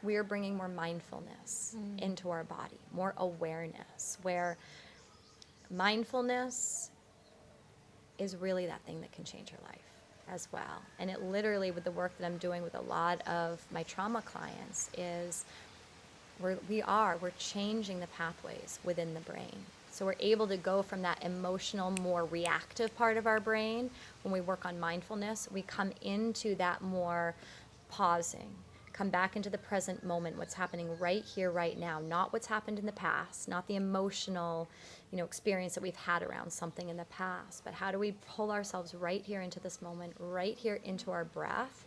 [SPEAKER 2] we are bringing more mindfulness into our body, more awareness, where mindfulness is really that thing that can change your life as well. And it literally, with the work that I'm doing with a lot of my trauma clients, is we're changing the pathways within the brain. So we're able to go from that emotional, more reactive part of our brain. When we work on mindfulness, we come into that more pausing, come back into the present moment, what's happening right here, right now, not what's happened in the past, not the emotional, experience that we've had around something in the past, but how do we pull ourselves right here into this moment, right here into our breath,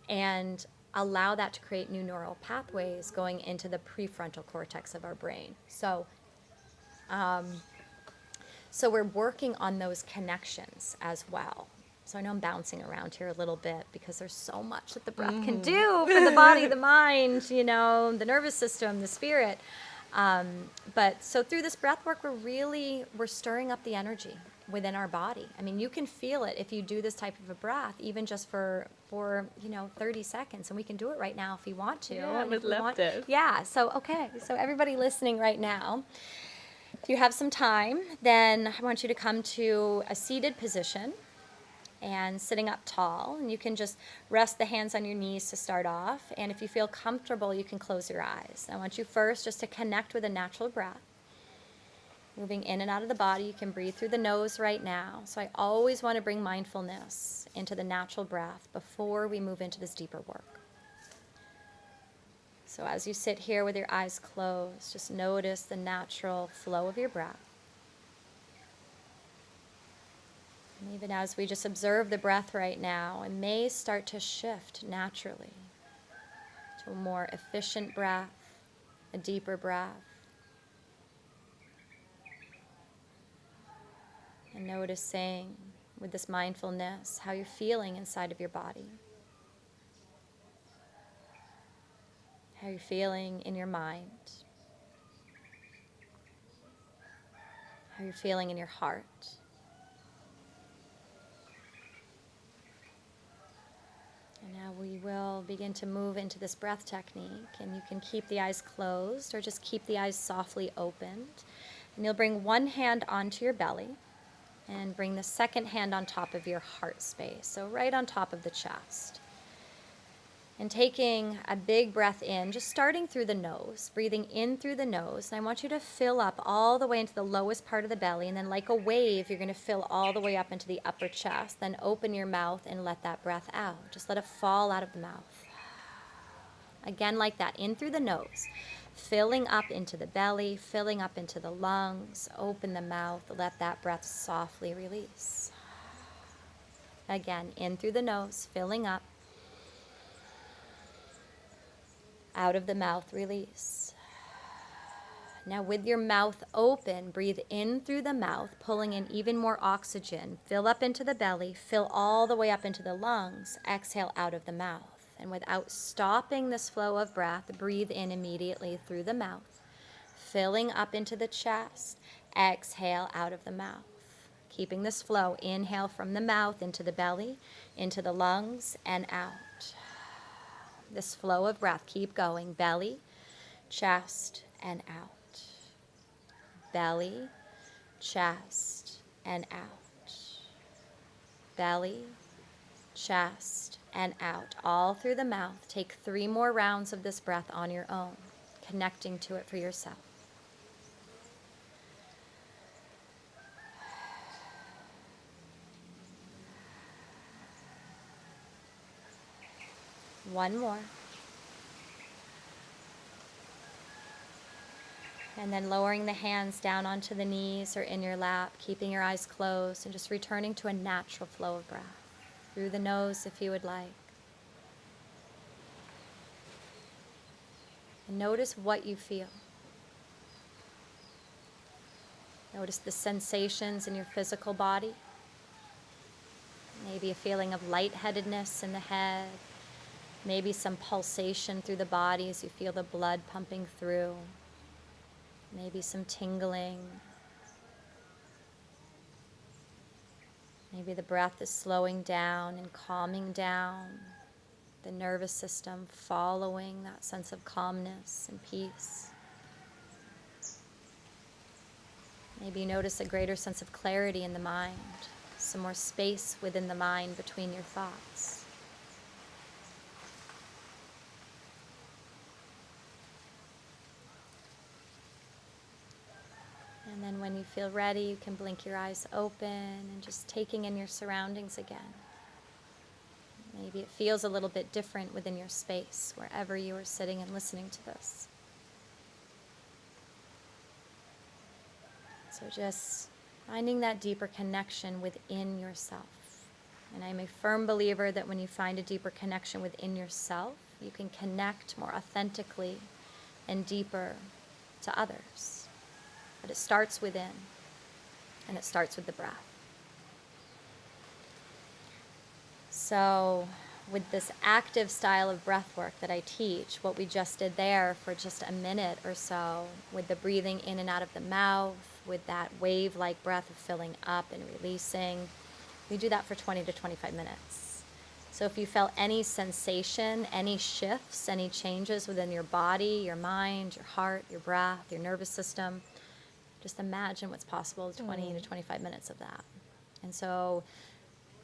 [SPEAKER 2] and allow that to create new neural pathways going into the prefrontal cortex of our brain. So we're working on those connections as well. So I know I'm bouncing around here a little bit because there's so much that the breath can do for the body, the mind, the nervous system, the spirit. But so through this breath work, we're stirring up the energy within our body. I mean, you can feel it if you do this type of a breath, even just for 30 seconds. And we can do it right now if you want to.
[SPEAKER 1] Yeah, I would love this.
[SPEAKER 2] Yeah, so everybody listening right now, if you have some time, then I want you to come to a seated position and sitting up tall. And you can just rest the hands on your knees to start off. And if you feel comfortable, you can close your eyes. I want you first just to connect with a natural breath. Moving in and out of the body, you can breathe through the nose right now. So I always want to bring mindfulness into the natural breath before we move into this deeper work. So as you sit here with your eyes closed, just notice the natural flow of your breath. And even as we just observe the breath right now, it may start to shift naturally to a more efficient breath, a deeper breath. And noticing with this mindfulness how you're feeling inside of your body. How you're feeling in your mind. How you're feeling in your heart. And now we will begin to move into this breath technique, and you can keep the eyes closed or just keep the eyes softly opened. And you'll bring one hand onto your belly, And bring the second hand on top of your heart space, so right on top of the chest. And taking a big breath in, just starting through the nose, breathing in through the nose. And I want you to fill up all the way into the lowest part of the belly. And then like a wave, you're going to fill all the way up into the upper chest. Then open your mouth and let that breath out. Just let it fall out of the mouth. Again, like that, in through the nose. Filling up into the belly, filling up into the lungs. Open the mouth, let that breath softly release. Again, in through the nose, filling up. Out of the mouth, release. Now with your mouth open, breathe in through the mouth, pulling in even more oxygen. Fill up into the belly, fill all the way up into the lungs. Exhale out of the mouth. And without stopping this flow of breath, breathe in immediately through the mouth, filling up into the chest. Exhale out of the mouth. Keeping this flow, inhale from the mouth into the belly, into the lungs, and out. This flow of breath, keep going. Belly, chest, and out. Belly, chest, and out. Belly, chest, and out. All through the mouth. Take 3 more rounds of this breath on your own, connecting to it for yourself. One more. And then lowering the hands down onto the knees or in your lap, keeping your eyes closed and just returning to a natural flow of breath. Through the nose if you would like. And notice what you feel. Notice the sensations in your physical body. Maybe a feeling of lightheadedness in the head. Maybe some pulsation through the body as you feel the blood pumping through. Maybe some tingling. Maybe the breath is slowing down and calming down the nervous system, following that sense of calmness and peace. Maybe you notice a greater sense of clarity in the mind, some more space within the mind between your thoughts. And then when you feel ready, you can blink your eyes open and just taking in your surroundings again. Maybe it feels a little bit different within your space, wherever you are sitting and listening to this. So just finding that deeper connection within yourself. And I'm a firm believer that when you find a deeper connection within yourself, you can connect more authentically and deeper to others. But it starts within, and it starts with the breath. So with this active style of breath work that I teach, what we just did there for just a minute or so, with the breathing in and out of the mouth, with that wave-like breath of filling up and releasing, we do that for 20 to 25 minutes. So if you felt any sensation, any shifts, any changes within your body, your mind, your heart, your breath, your nervous system, just imagine what's possible 20 to 25 minutes of that. And so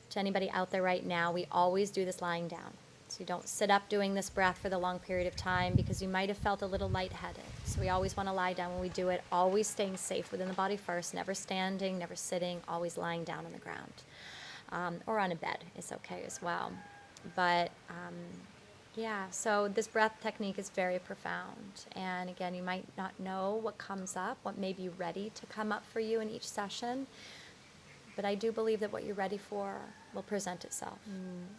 [SPEAKER 2] to anybody out there right now, we always do this lying down. So you don't sit up doing this breath for the long period of time because you might have felt a little lightheaded. So we always want to lie down when we do it, always staying safe within the body first, never standing, never sitting, always lying down on the ground. Or on a bed is okay as well. But yeah, so this breath technique is very profound. And again, you might not know what comes up, what may be ready to come up for you in each session. But I do believe that what you're ready for will present itself.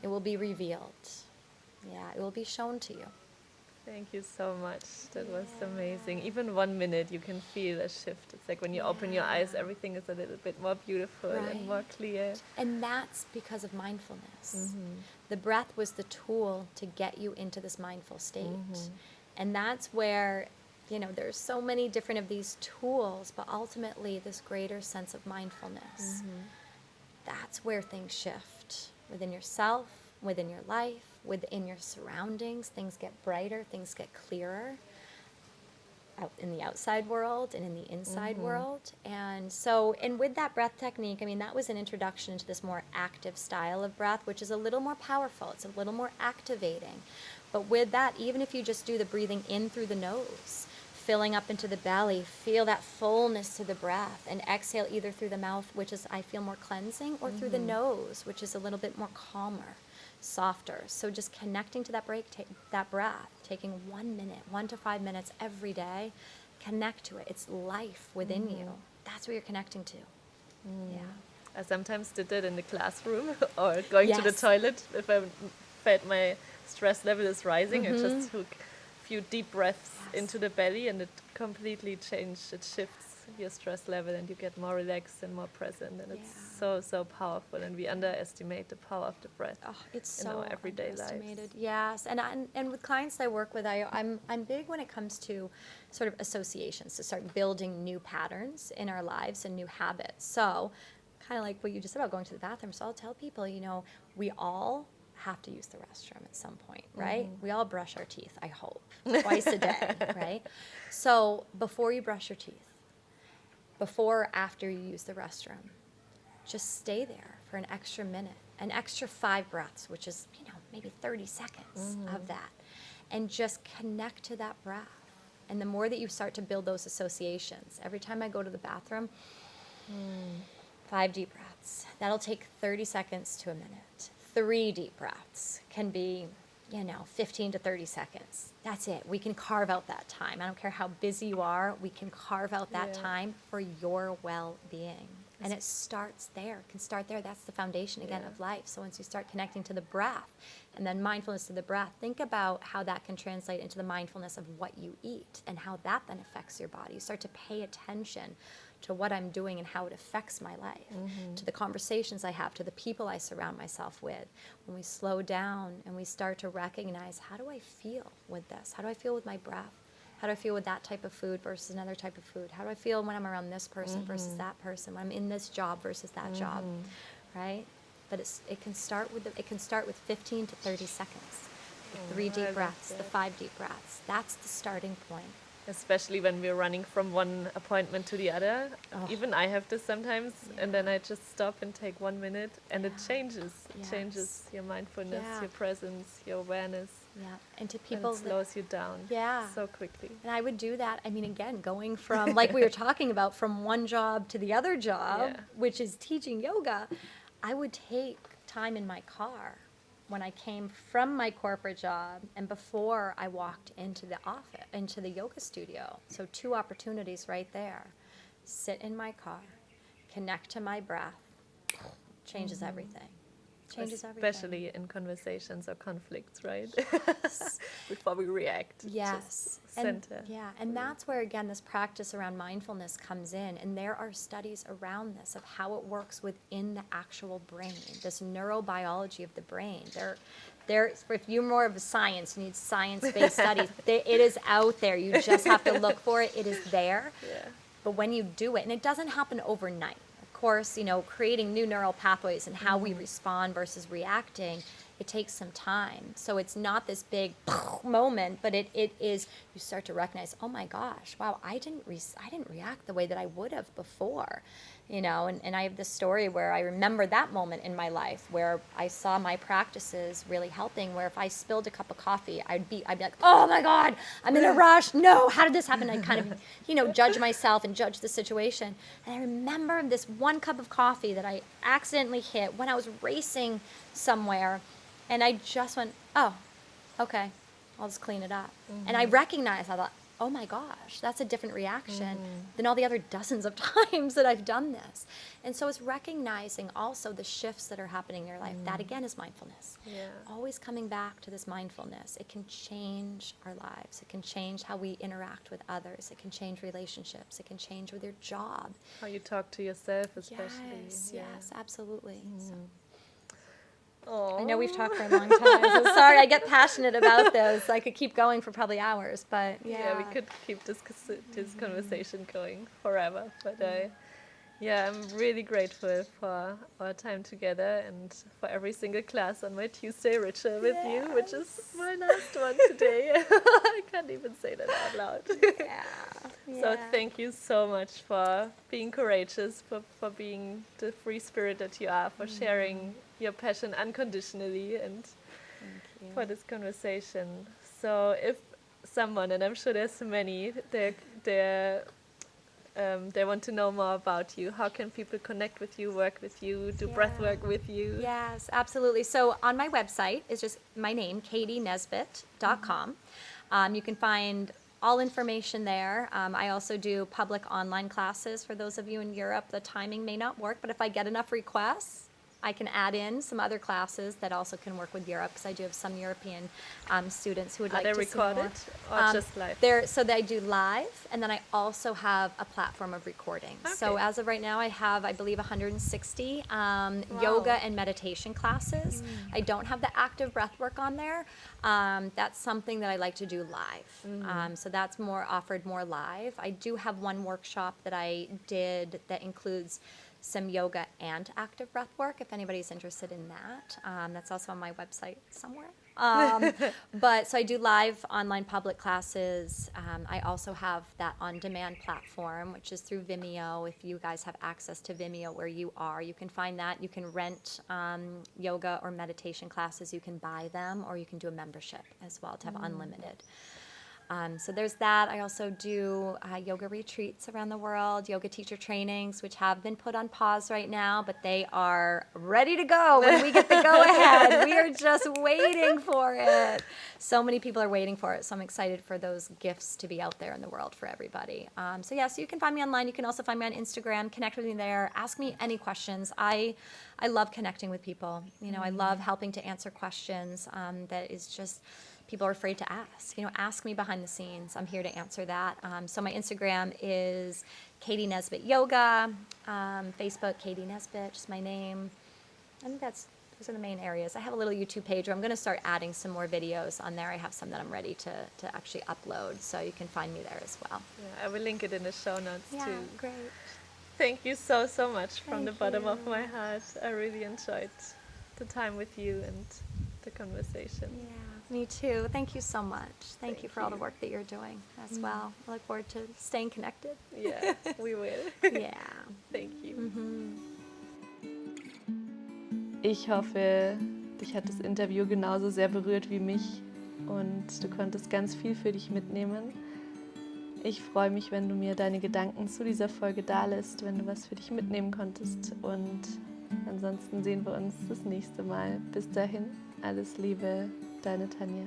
[SPEAKER 2] It will be revealed. Yeah, it will be shown to you.
[SPEAKER 1] Thank you so much. That was amazing. Even 1 minute, you can feel a shift. It's like when you open your eyes, everything is a little bit more beautiful and more clear.
[SPEAKER 2] And that's because of mindfulness. The breath was the tool to get you into this mindful state. And that's where, you know, there's so many different of these tools, but ultimately this greater sense of mindfulness. That's where things shift within yourself, within your life, within your surroundings. Things get brighter, things get clearer. in the outside world and in the inside world. And with that breath technique, I mean, that was an introduction into this more active style of breath, which is a little more powerful. It's a little more activating. But with that, even if you just do the breathing in through the nose, filling up into the belly, feel that fullness to the breath, and exhale either through the mouth, which is, I feel, more cleansing, or through the nose, which is a little bit more calmer, softer. So just connecting to that that breath, taking 1 minute, 1 to 5 minutes every day, connect to it. It's life within you. That's what you're connecting to. Yeah.
[SPEAKER 1] I sometimes did that in the classroom or going to the
[SPEAKER 2] Yes.
[SPEAKER 1] toilet if I felt my stress level is rising. I just took a few deep breaths into the belly, and it completely changed. It shifts your stress level, and you get more relaxed and more present. And it's so powerful. And we underestimate the power of the breath.
[SPEAKER 2] Oh, it's
[SPEAKER 1] in
[SPEAKER 2] so
[SPEAKER 1] our everyday
[SPEAKER 2] underestimated.
[SPEAKER 1] lives.
[SPEAKER 2] Yes, and with clients I work with, I'm big when it comes to sort of associations, to start building new patterns in our lives and new habits. So, kind of like what you just said about going to the bathroom. So I'll tell people, we all have to use the restroom at some point, right? We all brush our teeth, I hope, twice a day, right? So before you brush your teeth, before or after you use the restroom, just stay there for an extra minute, an extra 5 breaths, which is, maybe 30 seconds of that. And just connect to that breath. And the more that you start to build those associations, every time I go to the bathroom, 5 deep breaths. That'll take 30 seconds to a minute. 3 deep breaths can be, 15 to 30 seconds. That's it. We can carve out that time. I don't care how busy you are. We can carve out that time for your well-being. And it starts there. It can start there. That's the foundation, again, of life. So once you start connecting to the breath and then mindfulness to the breath, think about how that can translate into the mindfulness of what you eat and how that then affects your body. You start to pay attention to what I'm doing and how it affects my life, to the conversations I have, to the people I surround myself with. When we slow down and we start to recognize, how do I feel with this? How do I feel with my breath? How do I feel with that type of food versus another type of food? How do I feel when I'm around this person versus that person? When I'm in this job versus that job, right? But it can start with 15 to 30 seconds. The 3 deep breaths, the 5 deep breaths. That's the starting point.
[SPEAKER 1] Especially when we're running from one appointment to the other. Even I have this sometimes, and then I just stop and take 1 minute, and it changes. It changes your mindfulness, your presence, your awareness.
[SPEAKER 2] Yeah, and to people,
[SPEAKER 1] and it slows you down so quickly.
[SPEAKER 2] And I would do that, again, going from, like we were talking about, from one job to the other job, which is teaching yoga, I would take time in my car when I came from my corporate job and before I walked into the office, into the yoga studio. So 2 opportunities right there. Sit in my car, connect to my breath, changes everything. Changes everything.
[SPEAKER 1] Especially in conversations or conflicts, right? Before we react.
[SPEAKER 2] Yes.
[SPEAKER 1] Just center.
[SPEAKER 2] And that's where, again, this practice around mindfulness comes in. And there are studies around this of how it works within the actual brain, this neurobiology of the brain. If you're more of a science, you need science-based studies. It is out there. You just have to look for it. It is there.
[SPEAKER 1] Yeah.
[SPEAKER 2] But when you do it, and it doesn't happen overnight. Of course, creating new neural pathways and how we respond versus reacting, it takes some time. So it's not this big moment, but it is, you start to recognize, oh my gosh, wow, I didn't react the way that I would have before. And I have this story where I remember that moment in my life where I saw my practices really helping, where if I spilled a cup of coffee, I'd be like, oh my God, I'm in a rush. No, how did this happen? I kind of, judge myself and judge the situation. And I remember this 1 cup of coffee that I accidentally hit when I was racing somewhere. And I just went, oh, okay, I'll just clean it up. And I recognized, I thought, oh my gosh, that's a different reaction than all the other dozens of times that I've done this. And so it's recognizing also the shifts that are happening in your life. That again is mindfulness.
[SPEAKER 1] Yeah.
[SPEAKER 2] Always coming back to this mindfulness. It can change our lives. It can change how we interact with others. It can change relationships. It can change with your job.
[SPEAKER 1] How you talk to yourself especially.
[SPEAKER 2] Yes, absolutely. So.
[SPEAKER 1] Aww.
[SPEAKER 2] I know we've talked for a long time. So sorry, I get passionate about this. I could keep going for probably hours, but
[SPEAKER 1] we could keep this conversation going forever. But Yeah, I'm really grateful for our time together and for every single class on my Tuesday ritual with you, which is my last one today. I can't even say that out loud. So thank you so much for being courageous, for being the free spirit that you are, for sharing your passion unconditionally, and for this conversation. So if someone, and I'm sure there's many, they want to know more about you, how can people connect with you, work with you, do breathwork with you?
[SPEAKER 2] Yes, absolutely. So on my website is just my name, katienesbitt.com. You can find all information there. I also do public online classes for those of you in Europe. The timing may not work, but if I get enough requests, I can add in some other classes that also can work with Europe, because I do have some European students who would like to see more.
[SPEAKER 1] Are they recorded or just live?
[SPEAKER 2] So I do live, and then I also have a platform of recording.
[SPEAKER 1] Okay.
[SPEAKER 2] So as of right now, I have, I believe, 160 yoga and meditation classes. I don't have the active breath work on there. That's something that I like to do live. So that's offered more live. I do have one workshop that I did that includes some yoga and active breath work, if anybody's interested in that. That's also on my website somewhere. But so I do live online public classes. I also have that on-demand platform, which is through Vimeo. If you guys have access to Vimeo where you are, you can find that. You can rent yoga or meditation classes. You can buy them, or you can do a membership as well to have unlimited. So there's that. I also do yoga retreats around the world, yoga teacher trainings, which have been put on pause right now, but they are ready to go when we get the go-ahead. We are just waiting for it. So many people are waiting for it, so I'm excited for those gifts to be out there in the world for everybody. So you can find me online. You can also find me on Instagram. Connect with me there. Ask me any questions. I love connecting with people. I love helping to answer questions that is just... people are afraid to ask. Ask me behind the scenes. I'm here to answer that. So my Instagram is Katie Nesbitt Yoga. Facebook, Katie Nesbitt, just my name. I think those are the main areas. I have a little YouTube page where I'm going to start adding some more videos on there. I have some that I'm ready to actually upload, so you can find me there as well.
[SPEAKER 1] Yeah, I will link it in the show notes too.
[SPEAKER 2] Yeah, great.
[SPEAKER 1] Thank you so much from the bottom of my heart. I really enjoyed the time with you and the conversation.
[SPEAKER 2] Yeah, me too. Thank you so much. Thank you for all the work that you're doing as well. I look forward to staying connected.
[SPEAKER 1] Yeah, we will.
[SPEAKER 2] Yeah.
[SPEAKER 1] Thank you. Ich hoffe, dich hat das Interview genauso sehr berührt wie mich und du konntest ganz viel für dich mitnehmen. Ich freue mich, wenn du mir deine Gedanken zu dieser Folge dalässt, wenn du was für dich mitnehmen konntest, und ansonsten sehen wir uns das nächste Mal. Bis dahin, alles Liebe, deine Tanja.